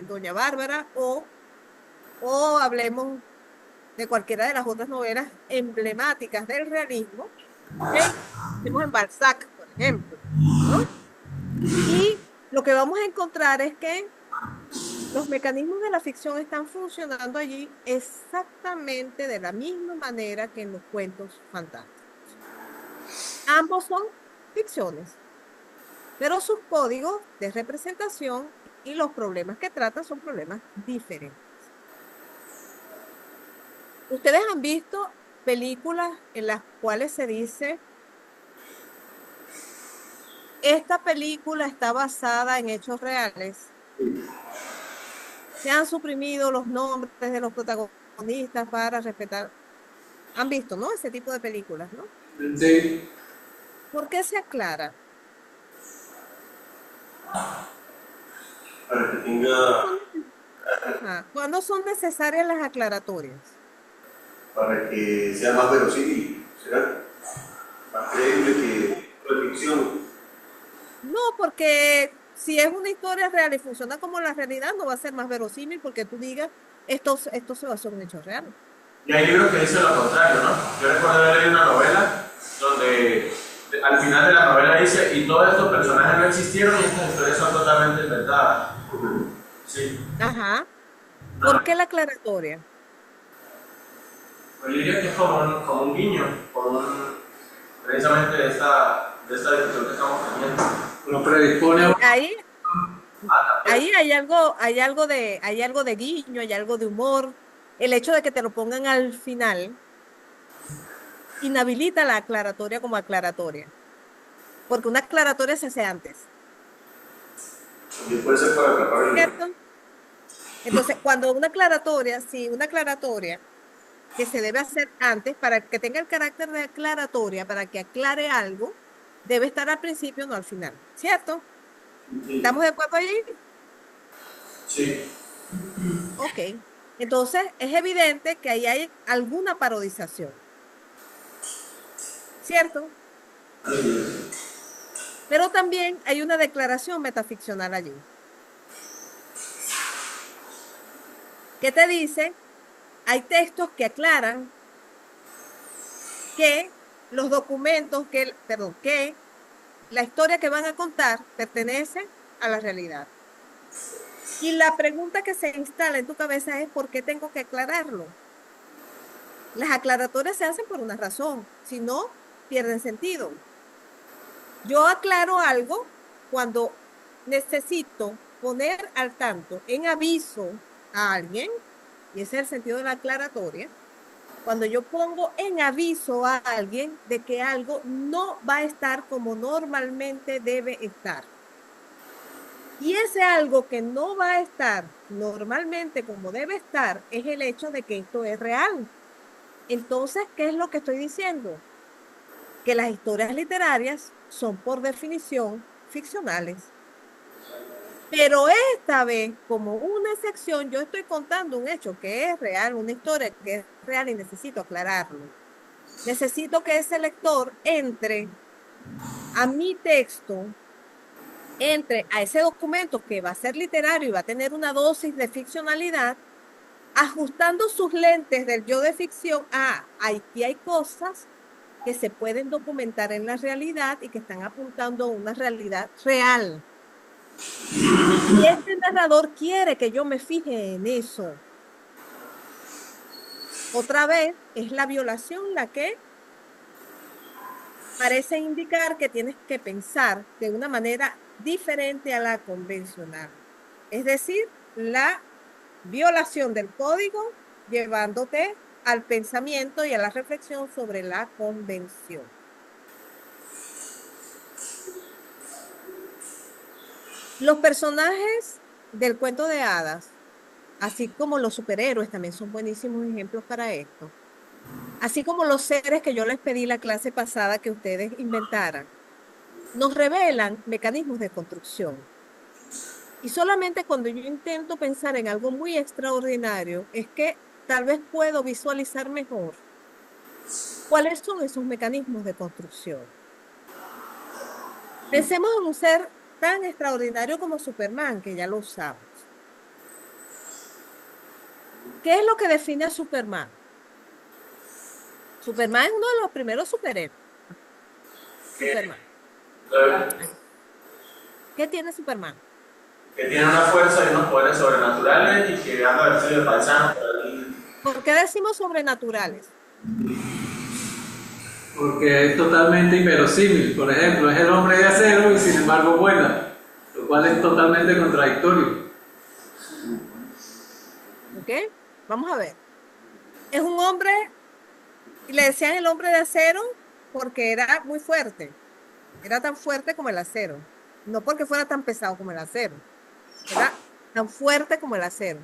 Doña Bárbara, o hablemos de cualquiera de las otras novelas emblemáticas del realismo, que tenemos en Balzac, por ejemplo, ¿no? Y lo que vamos a encontrar es que los mecanismos de la ficción están funcionando allí exactamente de la misma manera que en los cuentos fantásticos. Ambos son ficciones, pero sus códigos de representación y los problemas que tratan son problemas diferentes. ¿Ustedes han visto películas en las cuales se dice, esta película está basada en hechos reales? Se han suprimido los nombres de los protagonistas para respetar. Han visto, ¿no? Ese tipo de películas, ¿no? Sí. ¿Por qué se aclara? Para que tenga, Ajá. ¿Cuándo son necesarias las aclaratorias? para que sea más verosímil, será más creíble que la ficción. No, porque si es una historia real y funciona como la realidad, no va a ser más verosímil porque tú digas, esto se basó en hechos reales. Y hay libros que dicen lo contrario, ¿no? Yo recuerdo haber leído una novela donde al final de la novela dice, y todos estos personajes no existieron y estas historias son totalmente inventadas. Sí. Ajá. ¿Por qué la aclaratoria? Pues yo diría que es como un guiño, precisamente de esta discusión que estamos teniendo. Lo predispone a Ahí hay algo de guiño, hay algo de humor. El hecho de que te lo pongan al final inhabilita la aclaratoria como aclaratoria, porque una aclaratoria se hace antes, También puede ser para atrapar el... ¿cierto? Entonces, cuando una aclaratoria que se debe hacer antes para que tenga el carácter de aclaratoria, para que aclare algo, debe estar al principio, no al final, ¿cierto? ¿Estamos de acuerdo ahí? Sí. Ok. Entonces, es evidente que ahí hay alguna parodización, ¿cierto? Pero también hay una declaración metaficcional allí. ¿Qué te dice? Hay textos que aclaran que los documentos, que la historia que van a contar pertenece a la realidad. Y la pregunta que se instala en tu cabeza es, ¿por qué tengo que aclararlo? Las aclaratorias se hacen por una razón, si no, pierden sentido. Yo aclaro algo cuando necesito poner al tanto, en aviso a alguien, y ese es el sentido de la aclaratoria, cuando yo pongo en aviso a alguien de que algo no va a estar como normalmente debe estar. Y ese algo que no va a estar normalmente como debe estar es el hecho de que esto es real. Entonces, ¿qué es lo que estoy diciendo? Que las historias literarias son por definición ficcionales. Pero esta vez, como una excepción, yo estoy contando un hecho que es real, una historia que es real y necesito aclararlo. Necesito que ese lector entre a mi texto, entre a ese documento que va a ser literario y va a tener una dosis de ficcionalidad, ajustando sus lentes del yo de ficción a aquí hay cosas que se pueden documentar en la realidad y que están apuntando a una realidad real. Y este narrador quiere que yo me fije en eso. Otra vez, es la violación la que parece indicar que tienes que pensar de una manera diferente a la convencional. Es decir, la violación del código llevándote al pensamiento y a la reflexión sobre la convención. Los personajes del cuento de hadas, así como los superhéroes, también son buenísimos ejemplos para esto. Así como los seres que yo les pedí la clase pasada que ustedes inventaran, nos revelan mecanismos de construcción. Y solamente cuando yo intento pensar en algo muy extraordinario es que tal vez puedo visualizar mejor cuáles son esos mecanismos de construcción. Pensemos en un ser tan extraordinario como Superman, que ya lo usamos. ¿Qué es lo que define a Superman? Superman es uno de los primeros superhéroes. Superman. ¿Qué tiene Superman? Que tiene una fuerza y unos poderes sobrenaturales y que anda vestido de paisano. ¿Por qué decimos sobrenaturales? Porque es totalmente inverosímil. Por ejemplo, es el hombre de acero y sin embargo vuela, lo cual es totalmente contradictorio. ¿Ok? Vamos a ver. Es un hombre, y le decían el hombre de acero porque era muy fuerte. Era tan fuerte como el acero. No porque fuera tan pesado como el acero. Era tan fuerte como el acero.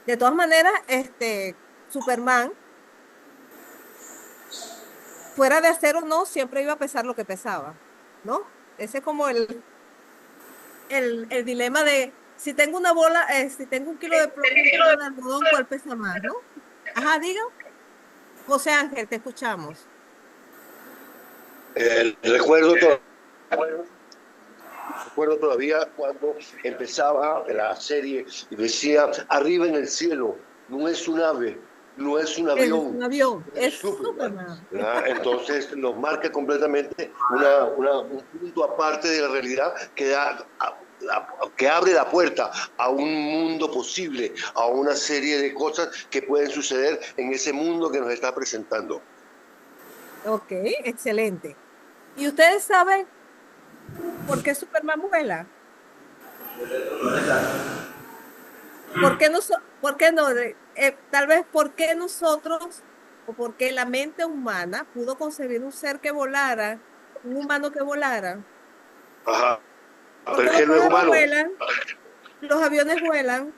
De todas maneras, Superman, fuera de acero no, siempre iba a pesar lo que pesaba, ¿no? Ese es como el dilema de si tengo una bola, si tengo un kilo de plomo, un kilo de algodón, ¿cuál pesa más, no? Ajá, diga. José Ángel, te escuchamos. Recuerdo, recuerdo todavía cuando empezaba la serie y decía, arriba en el cielo, no es un ave, no es un Es avión, un avión, es Superman. Superman. ¿Verdad? Entonces nos marca completamente un punto aparte de la realidad que abre la puerta a un mundo posible, a una serie de cosas que pueden suceder en ese mundo que nos está presentando. Ok, excelente. ¿Y ustedes saben por qué Superman vuela? ¿Por qué no? Tal vez por qué nosotros o por qué la mente humana pudo concebir un ser que volara, un humano que volara. Ajá. Pero Porque es los que no es pájaros humano. vuelan, los aviones vuelan.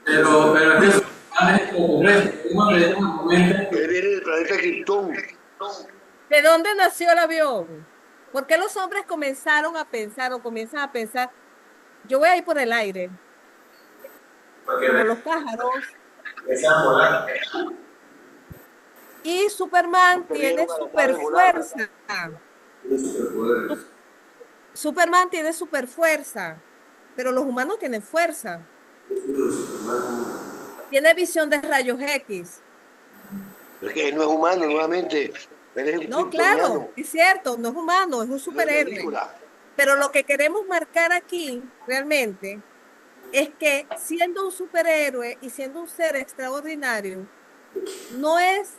Pero es que Superman es extraterrestre. Uno le da un argumento Él viene del planeta Krypton. ¿De dónde nació el avión? ¿Por qué los hombres comenzaron a pensar o comienzan a pensar, yo voy a ir por el aire, Porque como los pájaros? desean volar. Y Superman tiene Vieron a la super nave volar. fuerza. Tiene superpoderes. Superman tiene super fuerza, pero los humanos tienen fuerza. Tiene visión de rayos X. Es que él no es humano, nuevamente. Él es un No, claro, kryptoniano. es cierto, no es humano, es un No es superhéroe. película. Pero lo que queremos marcar aquí realmente es que siendo un superhéroe y siendo un ser extraordinario, no es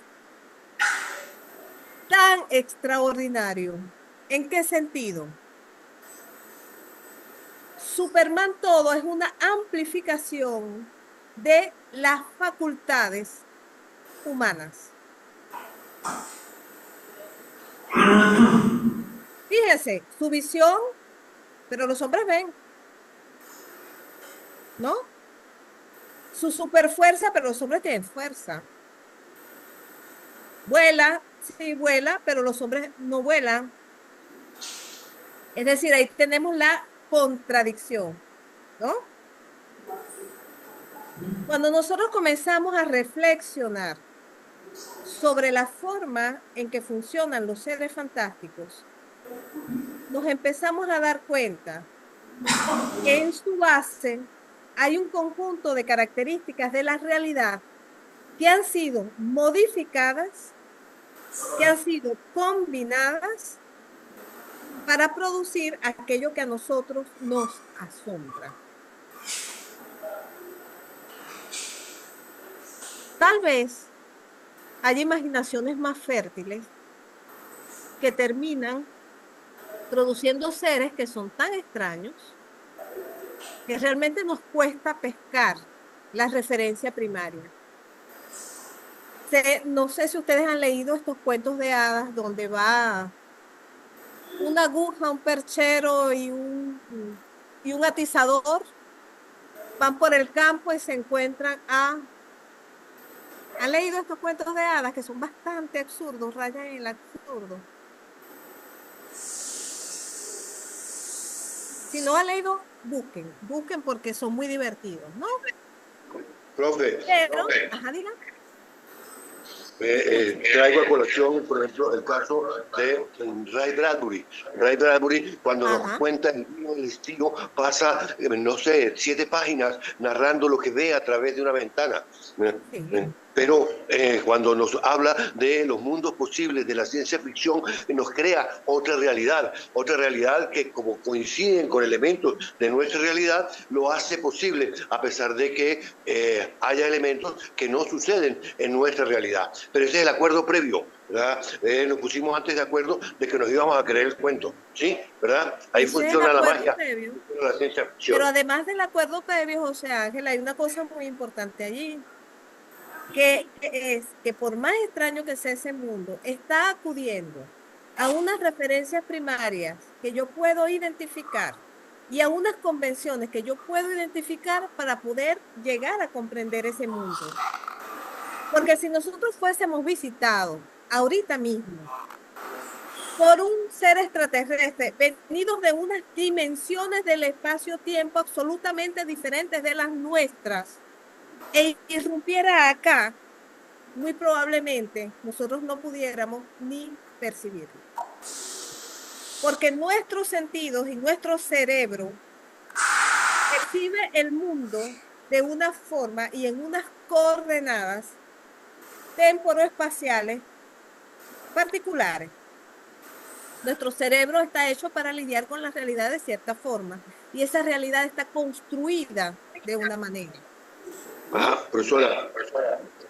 tan extraordinario. ¿En qué sentido? Superman todo es una amplificación de las facultades humanas. Fíjese, su visión, pero los hombres ven, ¿no? Su superfuerza, pero los hombres tienen fuerza. Vuela, sí vuela, pero los hombres no vuelan. Es decir, ahí tenemos la contradicción, ¿no? Cuando nosotros comenzamos a reflexionar sobre la forma en que funcionan los seres fantásticos, nos empezamos a dar cuenta que en su base hay un conjunto de características de la realidad que han sido modificadas, que han sido combinadas para producir aquello que a nosotros nos asombra. Tal vez hay imaginaciones más fértiles que terminan produciendo seres que son tan extraños que realmente nos cuesta pescar la referencia primaria. No sé si ustedes han leído estos cuentos de hadas donde va una aguja, un perchero y un atizador, van por el campo y se encuentran a... ¿Han leído estos cuentos de hadas que son bastante absurdos, rayan en el absurdo? Si no han leído, busquen porque son muy divertidos, ¿no? Profe, Pero, ajá, diga. traigo a colación, por ejemplo, el caso de Ray Bradbury. Ray Bradbury, cuando nos Ajá. cuenta el libro del estilo, pasa, no sé, 7 páginas narrando lo que ve a través de una ventana. Sí. Pero cuando nos habla de los mundos posibles de la ciencia ficción, nos crea otra realidad que como coinciden con elementos de nuestra realidad, lo hace posible, a pesar de que haya elementos que no suceden en nuestra realidad. Pero ese es el acuerdo previo, ¿verdad? Nos pusimos antes de acuerdo de que nos íbamos a creer el cuento, ¿sí? ¿Verdad? Ahí Ese es el funciona la acuerdo magia previo. de la ciencia ficción. Pero además del acuerdo previo, José Ángel, hay una cosa muy importante allí, que es que por más extraño que sea ese mundo, está acudiendo a unas referencias primarias que yo puedo identificar y a unas convenciones que yo puedo identificar para poder llegar a comprender ese mundo. Porque si nosotros fuésemos visitados ahorita mismo por un ser extraterrestre, venidos de unas dimensiones del espacio-tiempo absolutamente diferentes de las nuestras, e irrumpiera acá, muy probablemente nosotros no pudiéramos ni percibirlo. Porque nuestros sentidos y nuestro cerebro percibe el mundo de una forma y en unas coordenadas temporoespaciales particulares. Nuestro cerebro está hecho para lidiar con la realidad de cierta forma y esa realidad está construida de una manera. Ajá, profesora.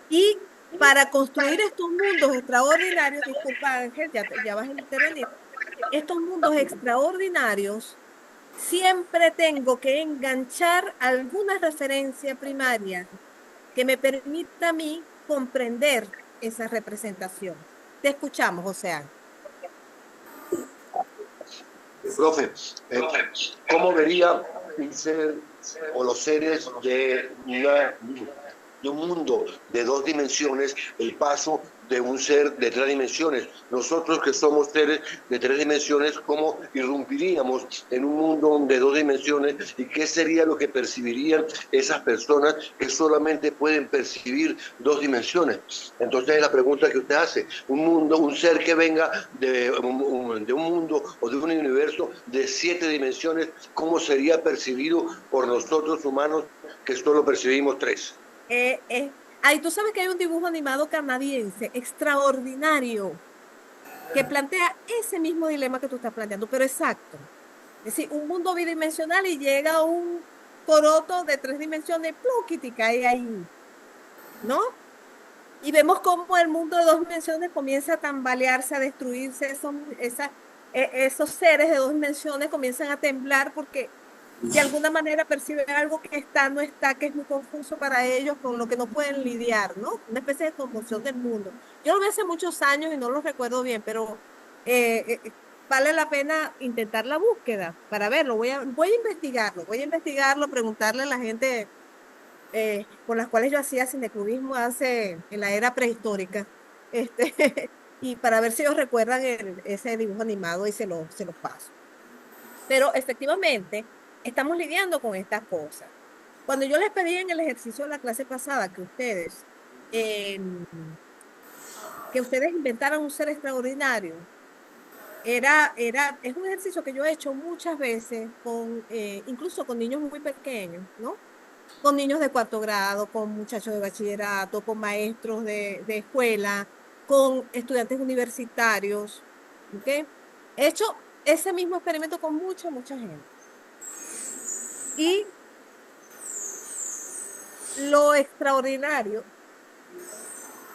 Y para construir estos mundos extraordinarios, disculpa Ángel, ya vas a intervenir, estos mundos extraordinarios, siempre tengo que enganchar alguna referencia primaria que me permita a mí comprender esa representación. Te escuchamos, José Ángel. Profe, ¿cómo vería un ser o los seres de un mundo de 2 dimensiones el paso de un ser de 3 dimensiones? Nosotros que somos seres de 3 dimensiones, ¿cómo irrumpiríamos en un mundo de 2 dimensiones? ¿Y qué sería lo que percibirían esas personas que solamente pueden percibir 2 dimensiones? Entonces es la pregunta que usted hace. Un ser que venga de un mundo o de un universo de 7 dimensiones, ¿cómo sería percibido por nosotros humanos que solo percibimos 3? Ay, tú sabes que hay un dibujo animado canadiense extraordinario que plantea ese mismo dilema que tú estás planteando, pero exacto. Es decir, un mundo bidimensional y llega un coroto de 3 dimensiones, ¡pluc! Y cae ahí, ¿no? Y vemos cómo el mundo de 2 dimensiones comienza a tambalearse, a destruirse, esos seres de 2 dimensiones comienzan a temblar porque de alguna manera perciben algo que está, no está, que es muy confuso para ellos, con lo que no pueden lidiar, ¿no? Una especie de conmoción del mundo. Yo lo vi hace muchos años y no lo recuerdo bien, pero vale la pena intentar la búsqueda para verlo. Voy a investigarlo, preguntarle a la gente con las cuales yo hacía cineclubismo en la era prehistórica, y para ver si ellos recuerdan ese dibujo animado y se los paso. Pero efectivamente, estamos lidiando con estas cosas. Cuando yo les pedí en el ejercicio de la clase pasada em, que ustedes inventaran un ser extraordinario, es un ejercicio que yo he hecho muchas veces incluso con niños muy pequeños, ¿no? Con niños de cuarto grado, con muchachos de bachillerato, con maestros de escuela, con estudiantes universitarios, ¿ok? He hecho ese mismo experimento con mucha gente. Y lo extraordinario,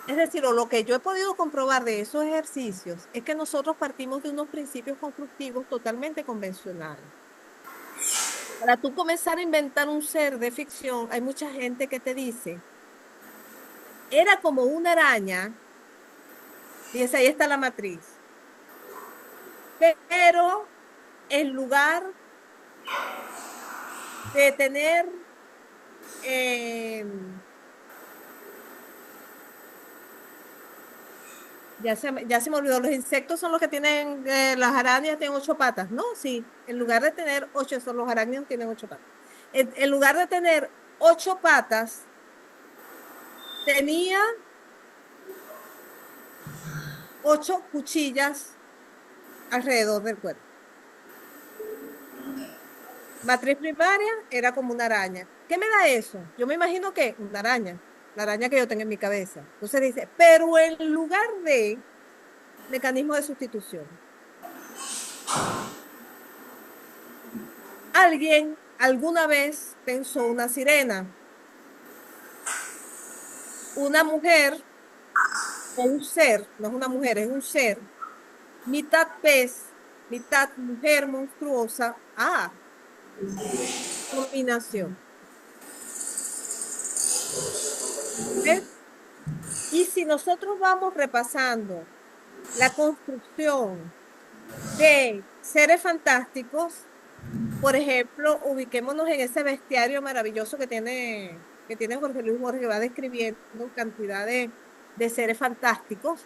es decir, o lo que yo he podido comprobar de esos ejercicios, es que nosotros partimos de unos principios constructivos totalmente convencionales. Para tú comenzar a inventar un ser de ficción, hay mucha gente que te dice, era como una araña, dice, ahí está la matriz, pero en lugar de tener, ya se me olvidó, los insectos son los que tienen, las arañas tienen 8 patas, ¿no? Sí, en lugar de tener 8, son los arácnidos tienen 8 patas. En lugar de tener 8 patas, tenía 8 cuchillas alrededor del cuerpo. Matriz primaria era como una araña. ¿Qué me da eso? Yo me imagino que una araña, la araña que yo tengo en mi cabeza. Entonces dice, pero en lugar de mecanismo de sustitución, alguien alguna vez pensó una sirena, una mujer o un ser, no es una mujer, es un ser, mitad pez, mitad mujer monstruosa. Combinación. ¿Ves? Y si nosotros vamos repasando la construcción de seres fantásticos, por ejemplo, ubiquémonos en ese bestiario maravilloso que tiene Jorge Luis Borges, que va describiendo cantidad de seres fantásticos.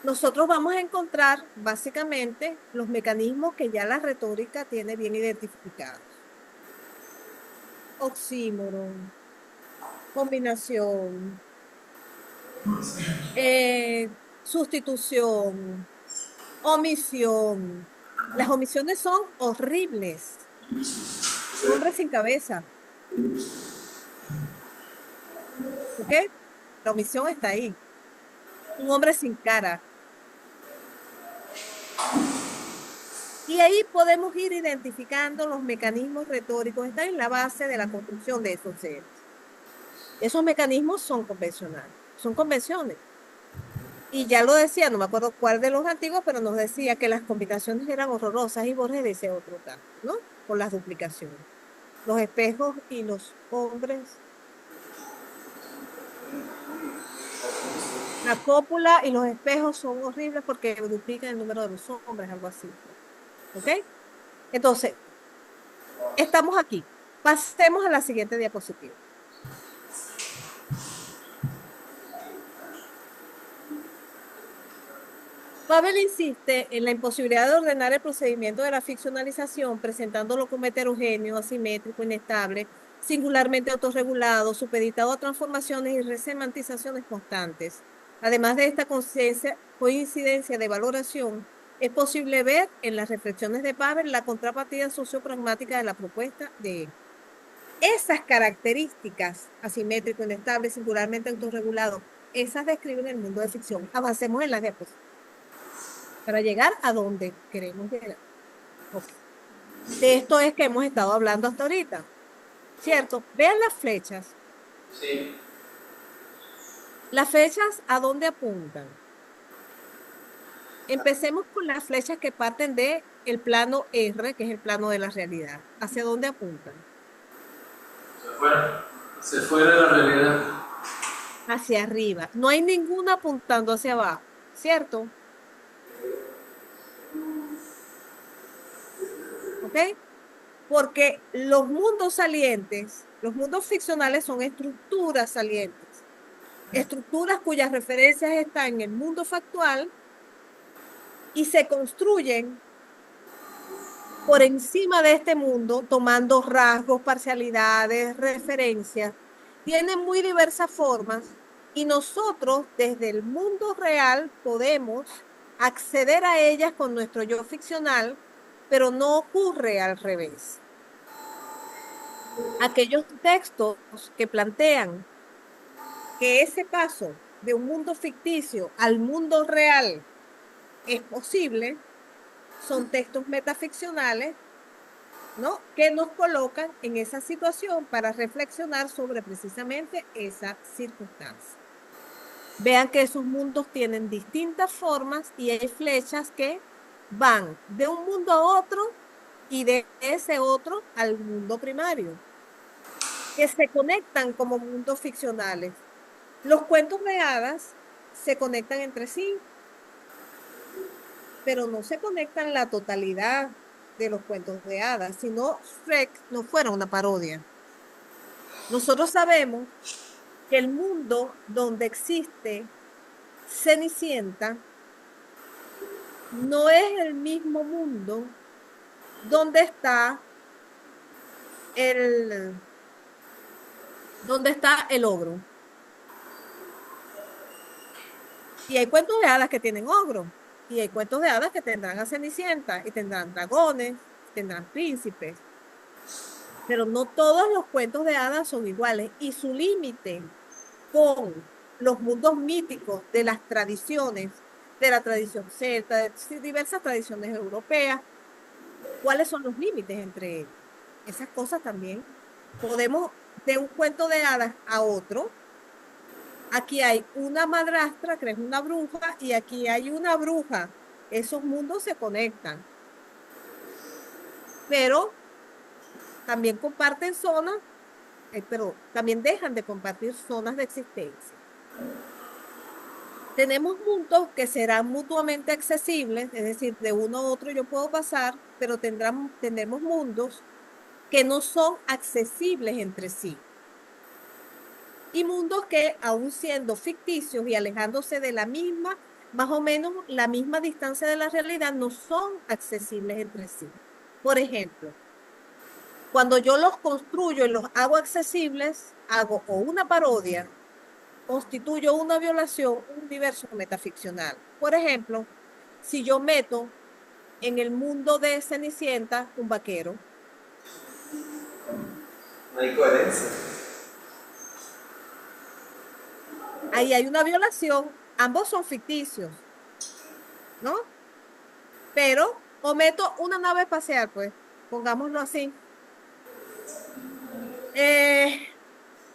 Nosotros vamos a encontrar básicamente los mecanismos que ya la retórica tiene bien identificados. Oxímoron, combinación, sustitución, omisión. Las omisiones son horribles. Un hombre sin cabeza. ¿Ok? La omisión está ahí. Un hombre sin cara. Y ahí podemos ir identificando los mecanismos retóricos. Están en la base de la construcción de esos seres. Esos mecanismos son convencionales. Son convenciones. Y ya lo decía, no me acuerdo cuál de los antiguos, pero nos decía que las combinaciones eran horrorosas y Borges dice otro tanto, ¿no? Con las duplicaciones. Los espejos y los hombres. La cópula y los espejos son horribles porque duplican el número de los hombres, algo así. ¿Ok? Entonces, estamos aquí. Pasemos a la siguiente diapositiva. Babel insiste en la imposibilidad de ordenar el procedimiento de la ficcionalización, presentándolo como heterogéneo, asimétrico, inestable, singularmente autorregulado, supeditado a transformaciones y resemantizaciones constantes. Además de esta coincidencia de valoración, es posible ver en las reflexiones de Babel la contrapartida sociopragmática de la propuesta de él. Esas características, asimétrico, inestable, singularmente autorregulado, esas describen el mundo de ficción. Avancemos en las diapositivas para llegar a donde queremos llegar. Okay. De esto es que hemos estado hablando hasta ahorita, ¿cierto? Vean las flechas. Sí. Las flechas, ¿a dónde apuntan? Empecemos con las flechas que parten de el plano R, que es el plano de la realidad. ¿Hacia dónde apuntan? Se fuera de la realidad. Hacia arriba. No hay ninguna apuntando hacia abajo, ¿cierto? ¿Ok? Porque los mundos salientes, los mundos ficcionales son estructuras salientes. Estructuras cuyas referencias están en el mundo factual y se construyen por encima de este mundo, tomando rasgos, parcialidades, referencias. Tienen muy diversas formas y nosotros desde el mundo real podemos acceder a ellas con nuestro yo ficcional, pero no ocurre al revés. Aquellos textos que plantean que ese paso de un mundo ficticio al mundo real es posible, son textos metaficcionales, ¿no? Que nos colocan en esa situación para reflexionar sobre precisamente esa circunstancia. Vean que esos mundos tienen distintas formas y hay flechas que van de un mundo a otro y de ese otro al mundo primario, que se conectan como mundos ficcionales. Los cuentos de hadas se conectan entre sí, pero no se conectan la totalidad de los cuentos de hadas, sino Shrek no fuera una parodia. Nosotros sabemos que el mundo donde existe Cenicienta no es el mismo mundo donde está el ogro. Y hay cuentos de hadas que tienen ogro, y hay cuentos de hadas que tendrán a Cenicienta, y tendrán dragones, tendrán príncipes. Pero no todos los cuentos de hadas son iguales, y su límite con los mundos míticos de las tradiciones, de la tradición celta, de diversas tradiciones europeas, ¿cuáles son los límites entre ellos? Esas cosas también. Podemos de un cuento de hadas a otro. Aquí hay una madrastra que es una bruja y aquí hay una bruja. Esos mundos se conectan. Pero también comparten zonas, pero también dejan de compartir zonas de existencia. Tenemos mundos que serán mutuamente accesibles, es decir, de uno a otro yo puedo pasar, pero tendremos mundos que no son accesibles entre sí. Y mundos que, aun siendo ficticios y alejándose de la misma, más o menos la misma distancia de la realidad, no son accesibles entre sí. Por ejemplo, cuando yo los construyo y los hago accesibles, hago o una parodia, constituyo una violación, un universo metaficcional. Por ejemplo, si yo meto en el mundo de Cenicienta un vaquero, No hay coherencia. ahí hay una violación, ambos son ficticios, ¿no? Pero, o meto una nave espacial, pues, pongámoslo así.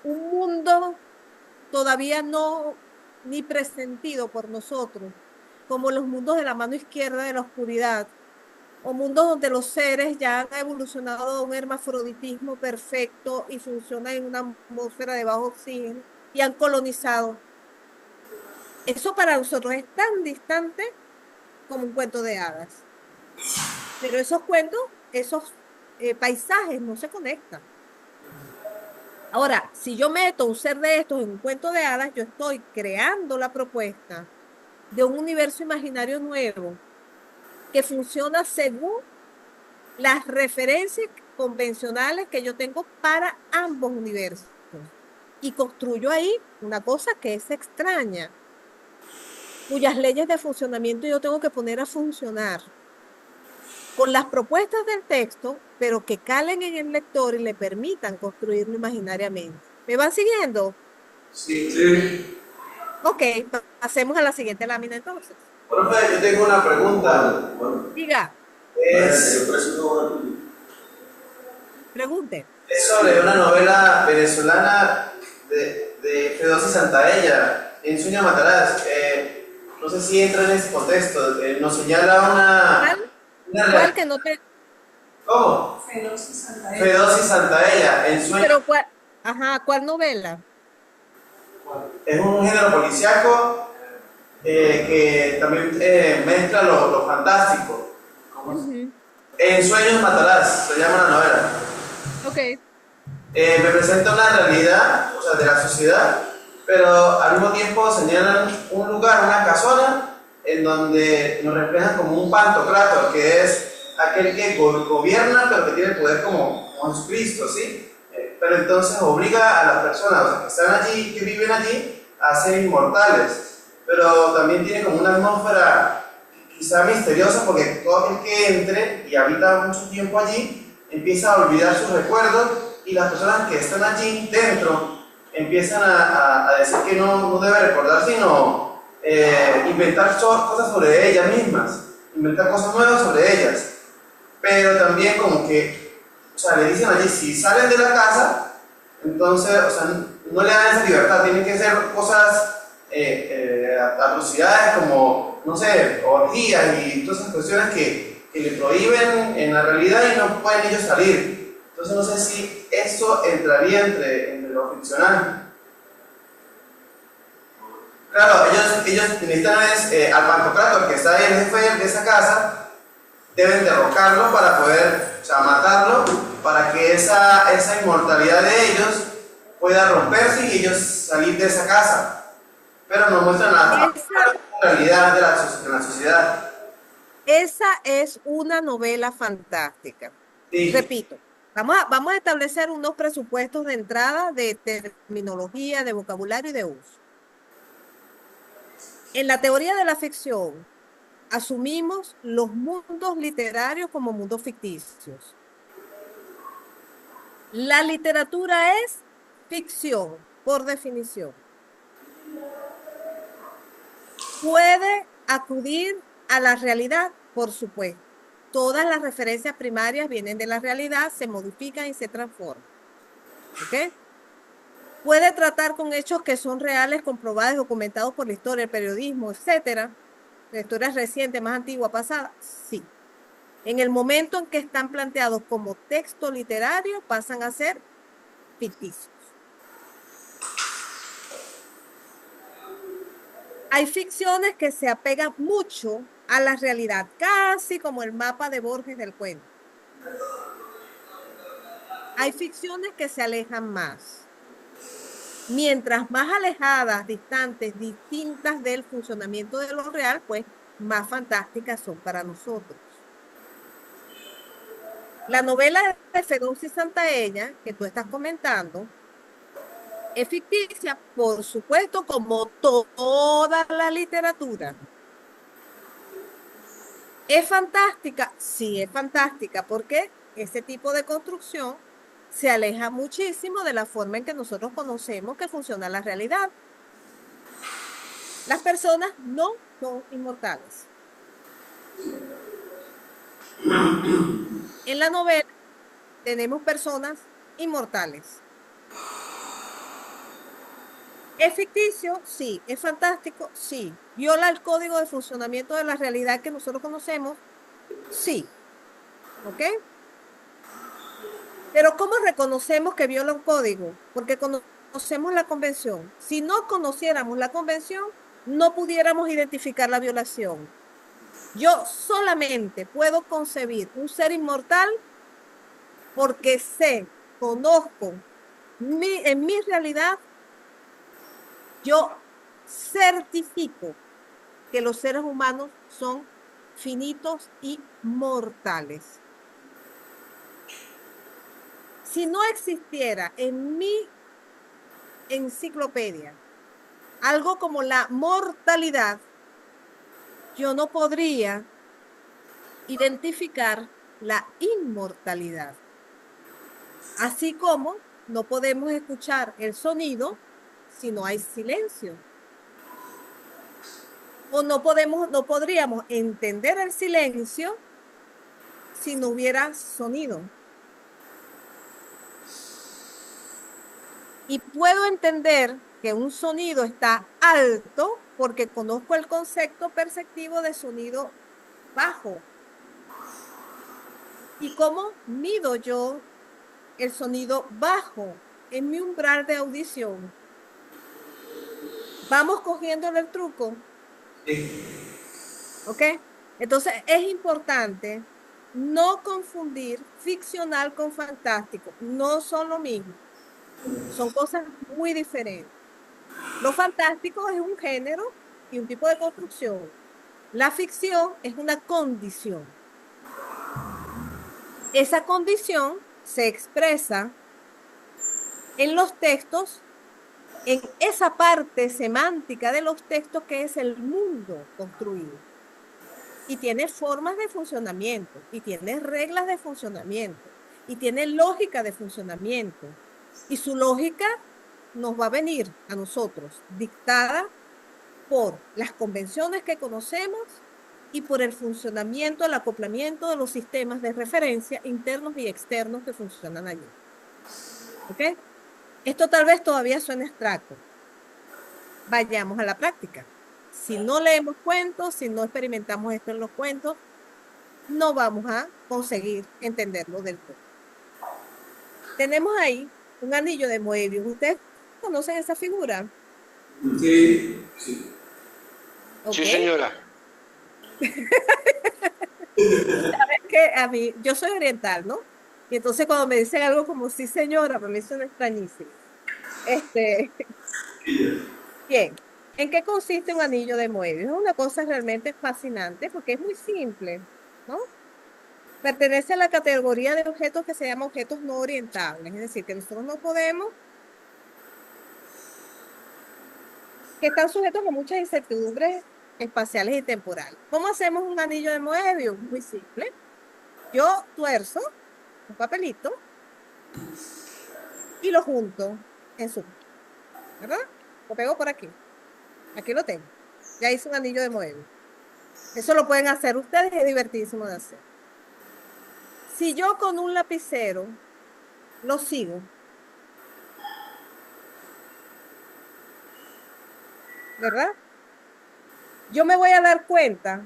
Un mundo todavía no ni presentido por nosotros, como los mundos de la mano izquierda de la oscuridad, o mundos donde los seres ya han evolucionado a un hermafroditismo perfecto y funcionan en una atmósfera de bajo oxígeno y han colonizado. Eso para nosotros es tan distante como un cuento de hadas. Pero esos cuentos, esos paisajes no se conectan. Ahora, si yo meto un ser de estos en un cuento de hadas, yo estoy creando la propuesta de un universo imaginario nuevo que funciona según las referencias convencionales que yo tengo para ambos universos. Y construyo ahí una cosa que es extraña, cuyas leyes de funcionamiento yo tengo que poner a funcionar con las propuestas del texto, pero que calen en el lector y le permitan construirlo imaginariamente. ¿Me van siguiendo? Sí. Sí. Ok, pasemos a la siguiente lámina entonces. Profe, yo tengo una pregunta. Diga, Es pregunte. sobre una novela venezolana de Fedosy Santaella, En Sueña Matarás. No sé si entra en ese contexto. Nos señala ¿Cuál que no te... ¿Cómo? Fedosy Santaella. Fedosy Santaella, En Sueña. Pero cuál... Ajá, ¿cuál novela? Es un género policíaco que también mezcla lo fantástico. En Sueños Matarás, se llama la novela. Ok. Me presenta una realidad, o sea, de la sociedad, pero al mismo tiempo señalan un lugar, una casona, en donde nos reflejan como un pantocrátor, que es aquel que gobierna, pero que tiene el poder como Jesucristo, ¿sí? Pero entonces obliga a las personas, o sea, que están allí, que viven allí, a ser inmortales. Pero también tiene como una atmósfera quizá misteriosa, porque todo aquel que entre y habita mucho tiempo allí, empieza a olvidar sus recuerdos, y las personas que están allí dentro empiezan a decir que no debe recordar, sino inventar cosas sobre ellas mismas, inventar cosas nuevas sobre ellas. Pero también como que, o sea, le dicen allí, si salen de la casa, entonces, o sea, no le dan esa libertad, tienen que hacer cosas, atrocidades como, no sé, orgías y todas esas cuestiones que le prohíben en la realidad y no pueden ellos salir. Entonces no sé si eso entraría entre lo ficcional. Claro, ellos necesitan al pantocrátor, que está ahí, el jefe de esa casa, deben derrocarlo para poder, o sea, matarlo, para que esa inmortalidad de ellos pueda romperse y ellos salir de esa casa. Pero nos muestran la realidad de la sociedad. Esa es una novela fantástica. Sí. Repito, vamos a establecer unos presupuestos de entrada de terminología, de vocabulario y de uso. En la teoría de la ficción, asumimos los mundos literarios como mundos ficticios. La literatura es ficción, por definición. Puede acudir a la realidad, por supuesto. Todas las referencias primarias vienen de la realidad, se modifican y se transforman. ¿Ok? Puede tratar con hechos que son reales, comprobados, documentados por la historia, el periodismo, etcétera. La historia reciente, más antigua, pasada, sí. En el momento en que están planteados como texto literario, pasan a ser ficticios. Hay ficciones que se apegan mucho a la realidad, casi como el mapa de Borges del cuento. Hay ficciones que se alejan más. Mientras más alejadas, distantes, distintas del funcionamiento de lo real, pues más fantásticas son para nosotros. La novela de Fedonci Santaella, que tú estás comentando, es ficticia, por supuesto, como toda la literatura. ¿Es fantástica? Sí, es fantástica, porque ese tipo de construcción se aleja muchísimo de la forma en que nosotros conocemos que funciona la realidad. Las personas no son inmortales. En la novela tenemos personas inmortales. ¿Es ficticio? Sí. ¿Es fantástico? Sí. ¿Viola el código de funcionamiento de la realidad que nosotros conocemos? Sí. ¿Ok? Pero ¿cómo reconocemos que viola un código? Porque conocemos la convención. Si no conociéramos la convención, no pudiéramos identificar la violación. Yo solamente puedo concebir un ser inmortal porque sé, conozco, en mi realidad, yo certifico que los seres humanos son finitos y mortales. Si no existiera en mi enciclopedia algo como la mortalidad, yo no podría identificar la inmortalidad. Así como no podemos escuchar el sonido si no hay silencio. O no podríamos entender el silencio si no hubiera sonido. Y puedo entender que un sonido está alto porque conozco el concepto perceptivo de sonido bajo. ¿Y cómo mido yo el sonido bajo en mi umbral de audición? ¿Vamos cogiéndole el truco? Sí. ¿Ok? Entonces es importante no confundir ficcional con fantástico. No son lo mismo. Son cosas muy diferentes. Lo fantástico es un género y un tipo de construcción. La ficción es una condición. Esa condición se expresa en los textos, en esa parte semántica de los textos que es el mundo construido. Y tiene formas de funcionamiento, y tiene reglas de funcionamiento, y tiene lógica de funcionamiento. Y su lógica nos va a venir a nosotros dictada por las convenciones que conocemos y por el funcionamiento, el acoplamiento de los sistemas de referencia internos y externos que funcionan allí. ¿Ok? Esto tal vez todavía suene abstracto. Vayamos a la práctica. Si no leemos cuentos, si no experimentamos esto en los cuentos, no vamos a conseguir entenderlo del todo. Tenemos ahí un anillo de Moebius. ¿Ustedes conocen esa figura? Sí. ¿Ok? Sí, señora. Sabes que a mí, yo soy oriental, ¿no? Y entonces cuando me dicen algo como sí, señora, para mí suena extrañísimo. Bien, ¿en qué consiste un anillo de Moebius? Es una cosa realmente fascinante porque es muy simple, ¿no? Pertenece a la categoría de objetos que se llama objetos no orientables, es decir, que nosotros no podemos, que están sujetos a muchas incertidumbres espaciales y temporales. ¿Cómo hacemos un anillo de Moebius? Muy simple. Yo tuerzo un papelito y lo junto en su, ¿verdad? Lo pego por aquí. Aquí lo tengo. Ya hice un anillo de Moebius. Eso lo pueden hacer ustedes, es divertidísimo de hacer. Si yo con un lapicero lo sigo, ¿verdad? Yo me voy a dar cuenta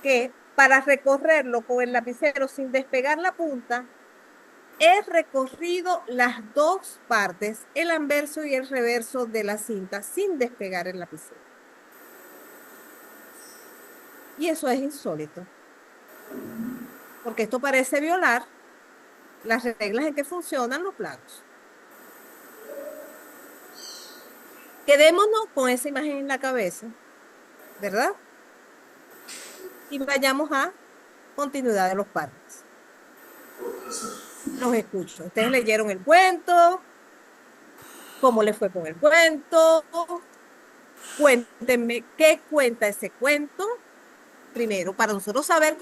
que para recorrerlo con el lapicero sin despegar la punta, he recorrido las dos partes, el anverso y el reverso de la cinta, sin despegar el lapicero. Y eso es insólito, porque esto parece violar las reglas en que funcionan los planos. Quedémonos con esa imagen en la cabeza, ¿verdad? Y vayamos a continuidad de los parques. Los escucho. Ustedes leyeron el cuento. ¿Cómo les fue con el cuento? Cuéntenme qué cuenta ese cuento. Primero, para nosotros saber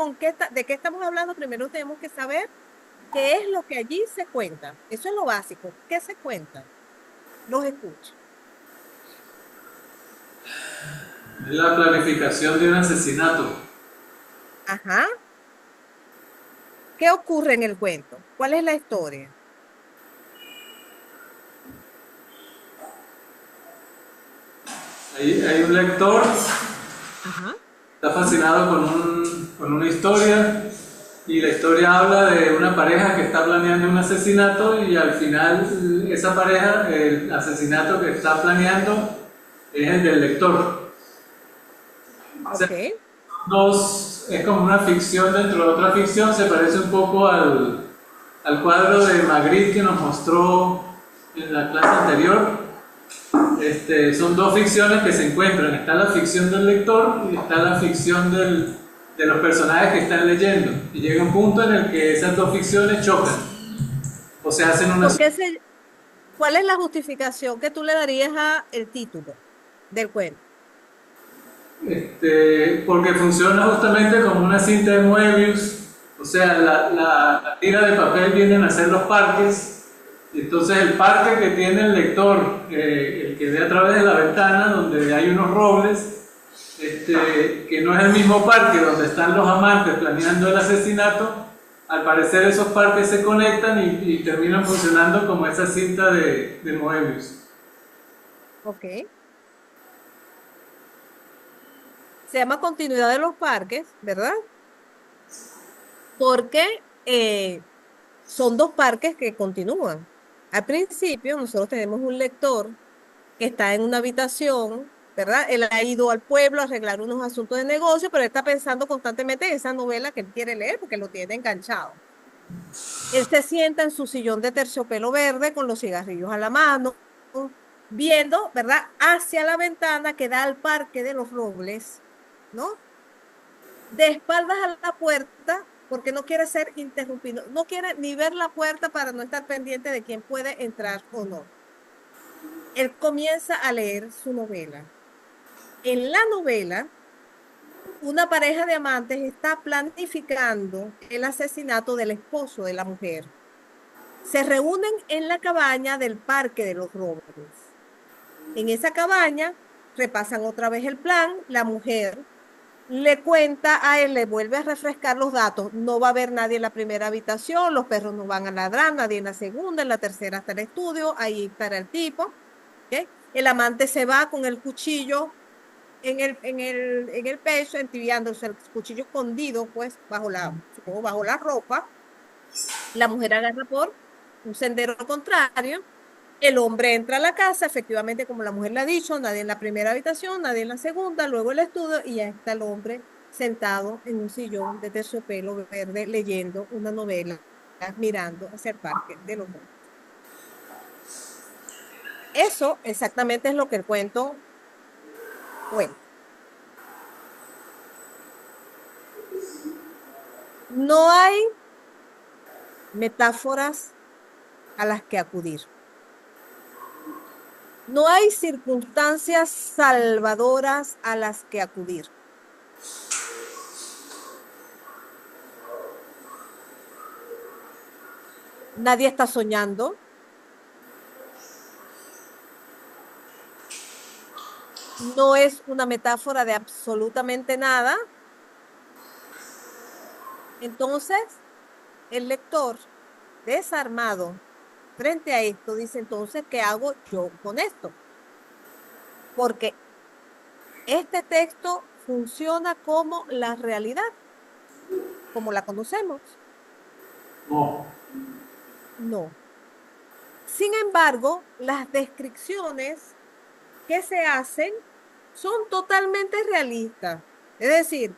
de qué estamos hablando, primero tenemos que saber qué es lo que allí se cuenta. Eso es lo básico. ¿Qué se cuenta? Los escucho. Es la planificación de un asesinato. Ajá. ¿Qué ocurre en el cuento? ¿Cuál es la historia? Hay un lector, Ajá. está fascinado con una historia y la historia habla de una pareja que está planeando un asesinato y al final esa pareja, el asesinato que está planeando es el del lector. O sea, Ok. es como una ficción dentro de otra ficción, se parece un poco al cuadro de Magritte que nos mostró en la clase anterior. Son dos ficciones que se encuentran, está la ficción del lector y está la ficción de los personajes que están leyendo, y llega un punto en el que esas dos ficciones chocan, o se hacen una... ¿Cuál es la justificación que tú le darías al título del cuento? Porque funciona justamente como una cinta de Moebius, o sea, la tira de papel vienen a ser los parques. Entonces el parque que tiene el lector, el que ve a través de la ventana, donde hay unos robles, que no es el mismo parque donde están los amantes planeando el asesinato, al parecer esos parques se conectan y terminan funcionando como esa cinta de Moebius. Ok. Se llama continuidad de los parques, ¿verdad? Porque son dos parques que continúan. Al principio, nosotros tenemos un lector que está en una habitación, ¿verdad? Él ha ido al pueblo a arreglar unos asuntos de negocio, pero él está pensando constantemente en esa novela que él quiere leer porque lo tiene enganchado. Él se sienta en su sillón de terciopelo verde con los cigarrillos a la mano, viendo, ¿verdad?, hacia la ventana que da al Parque de los Robles, ¿no? De espaldas a la puerta, porque no quiere ser interrumpido, no quiere ni ver la puerta para no estar pendiente de quién puede entrar o no. Él comienza a leer su novela. En la novela, una pareja de amantes está planificando el asesinato del esposo de la mujer. Se reúnen en la cabaña del Parque de los Robles. En esa cabaña repasan otra vez el plan, la mujer le cuenta a él, le vuelve a refrescar los datos. No va a haber nadie en la primera habitación, los perros no van a ladrar, nadie en la segunda, en la tercera está el estudio, ahí estará el tipo. ¿Ok? El amante se va con el cuchillo en el pecho, entibiándose el cuchillo escondido, pues, supongo, bajo la ropa. La mujer agarra por un sendero contrario. El hombre entra a la casa, efectivamente, como la mujer le ha dicho, nadie en la primera habitación, nadie en la segunda, luego el estudio, y ya está el hombre sentado en un sillón de terciopelo verde leyendo una novela, mirando hacia el Parque de los Robles. Eso exactamente es lo que el cuento cuenta. No hay metáforas a las que acudir. No hay circunstancias salvadoras a las que acudir. Nadie está soñando. No es una metáfora de absolutamente nada. Entonces, el lector, desarmado frente a esto, dice, entonces, ¿qué hago yo con esto? Porque este texto funciona como la realidad, como la conocemos. No. No. Sin embargo, las descripciones que se hacen son totalmente realistas. Es decir,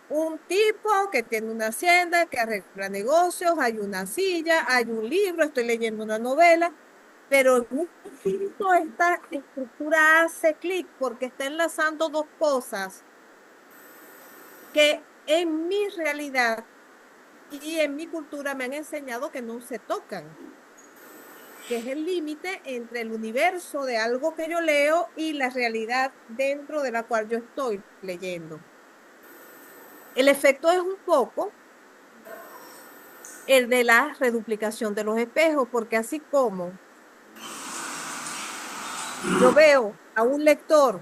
un tipo que tiene una hacienda, que arregla negocios, hay una silla, hay un libro, estoy leyendo una novela, pero en un punto esta estructura hace clic porque está enlazando dos cosas que en mi realidad y en mi cultura me han enseñado que no se tocan, que es el límite entre el universo de algo que yo leo y la realidad dentro de la cual yo estoy leyendo. El efecto es un poco el de la reduplicación de los espejos, porque así como yo veo a un lector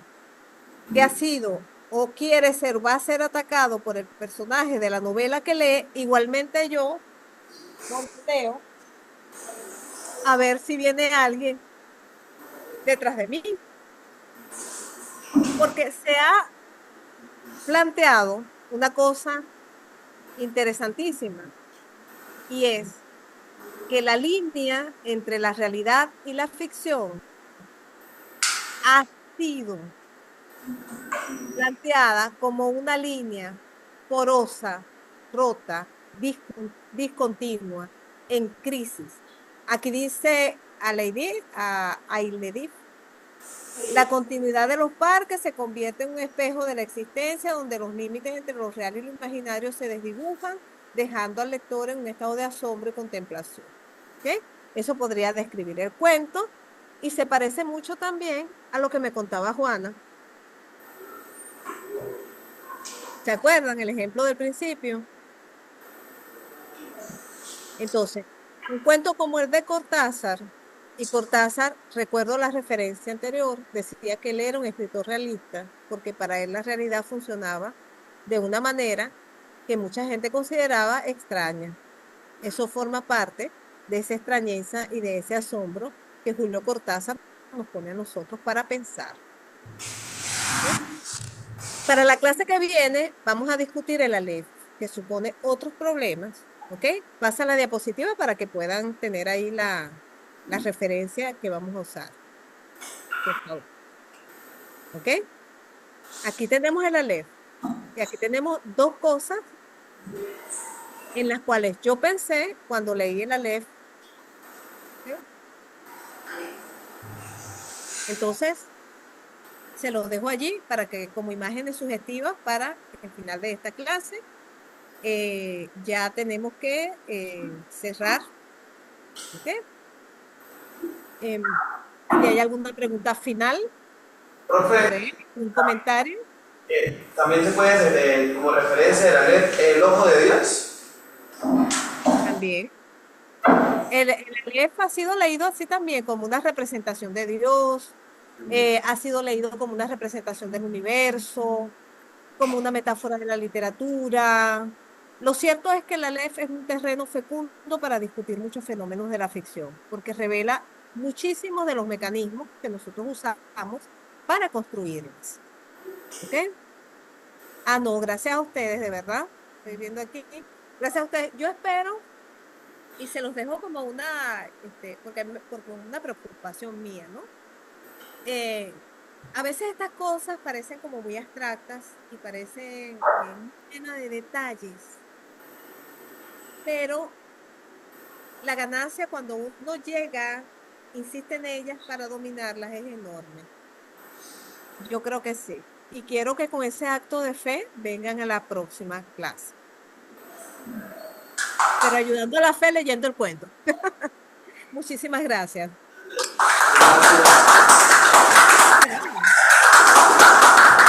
que ha sido o quiere ser, va a ser atacado por el personaje de la novela que lee, igualmente yo leo a ver si viene alguien detrás de mí. Porque se ha planteado una cosa interesantísima y es que la línea entre la realidad y la ficción ha sido planteada como una línea porosa, rota, discontinua, en crisis. Aquí dice Ailedif, la continuidad de los parques se convierte en un espejo de la existencia donde los límites entre lo real y lo imaginario se desdibujan, dejando al lector en un estado de asombro y contemplación. ¿Okay? Eso podría describir el cuento y se parece mucho también a lo que me contaba Juana. ¿Se acuerdan el ejemplo del principio? Entonces, un cuento como el de Cortázar, y Cortázar, recuerdo la referencia anterior, decía que él era un escritor realista, porque para él la realidad funcionaba de una manera que mucha gente consideraba extraña. Eso forma parte de esa extrañeza y de ese asombro que Julio Cortázar nos pone a nosotros para pensar. Para la clase que viene, vamos a discutir el Aleph, que supone otros problemas. ¿Ok? Pasa la diapositiva para que puedan tener ahí la referencia que vamos a usar. Por favor. ¿Ok? Aquí tenemos el Aleph. Y aquí tenemos dos cosas en las cuales yo pensé cuando leí el Aleph. ¿Ok? Entonces, Se los dejo allí para que como imágenes sugestivas para el final de esta clase. Ya tenemos que cerrar. ¿Ok? Si hay alguna pregunta final, Profe, un comentario. también se puede, como referencia de la ley, el ojo de Dios. También. El Aleph ha sido leído así también, como una representación de Dios, ha sido leído como una representación del universo, como una metáfora de la literatura. Lo cierto es que el Aleph es un terreno fecundo para discutir muchos fenómenos de la ficción, porque revela muchísimos de los mecanismos que nosotros usamos para construirlas. ¿Ok? Ah, no, gracias a ustedes, de verdad. Estoy viendo aquí. Gracias a ustedes. Yo espero, y se los dejo como porque una preocupación mía, ¿no? A veces estas cosas parecen como muy abstractas y parecen muy llenas de detalles, pero la ganancia cuando uno llega, insiste en ellas para dominarlas es enorme. Yo creo que sí. Y quiero que con ese acto de fe vengan a la próxima clase. Pero ayudando a la fe leyendo el cuento. Muchísimas gracias. Gracias.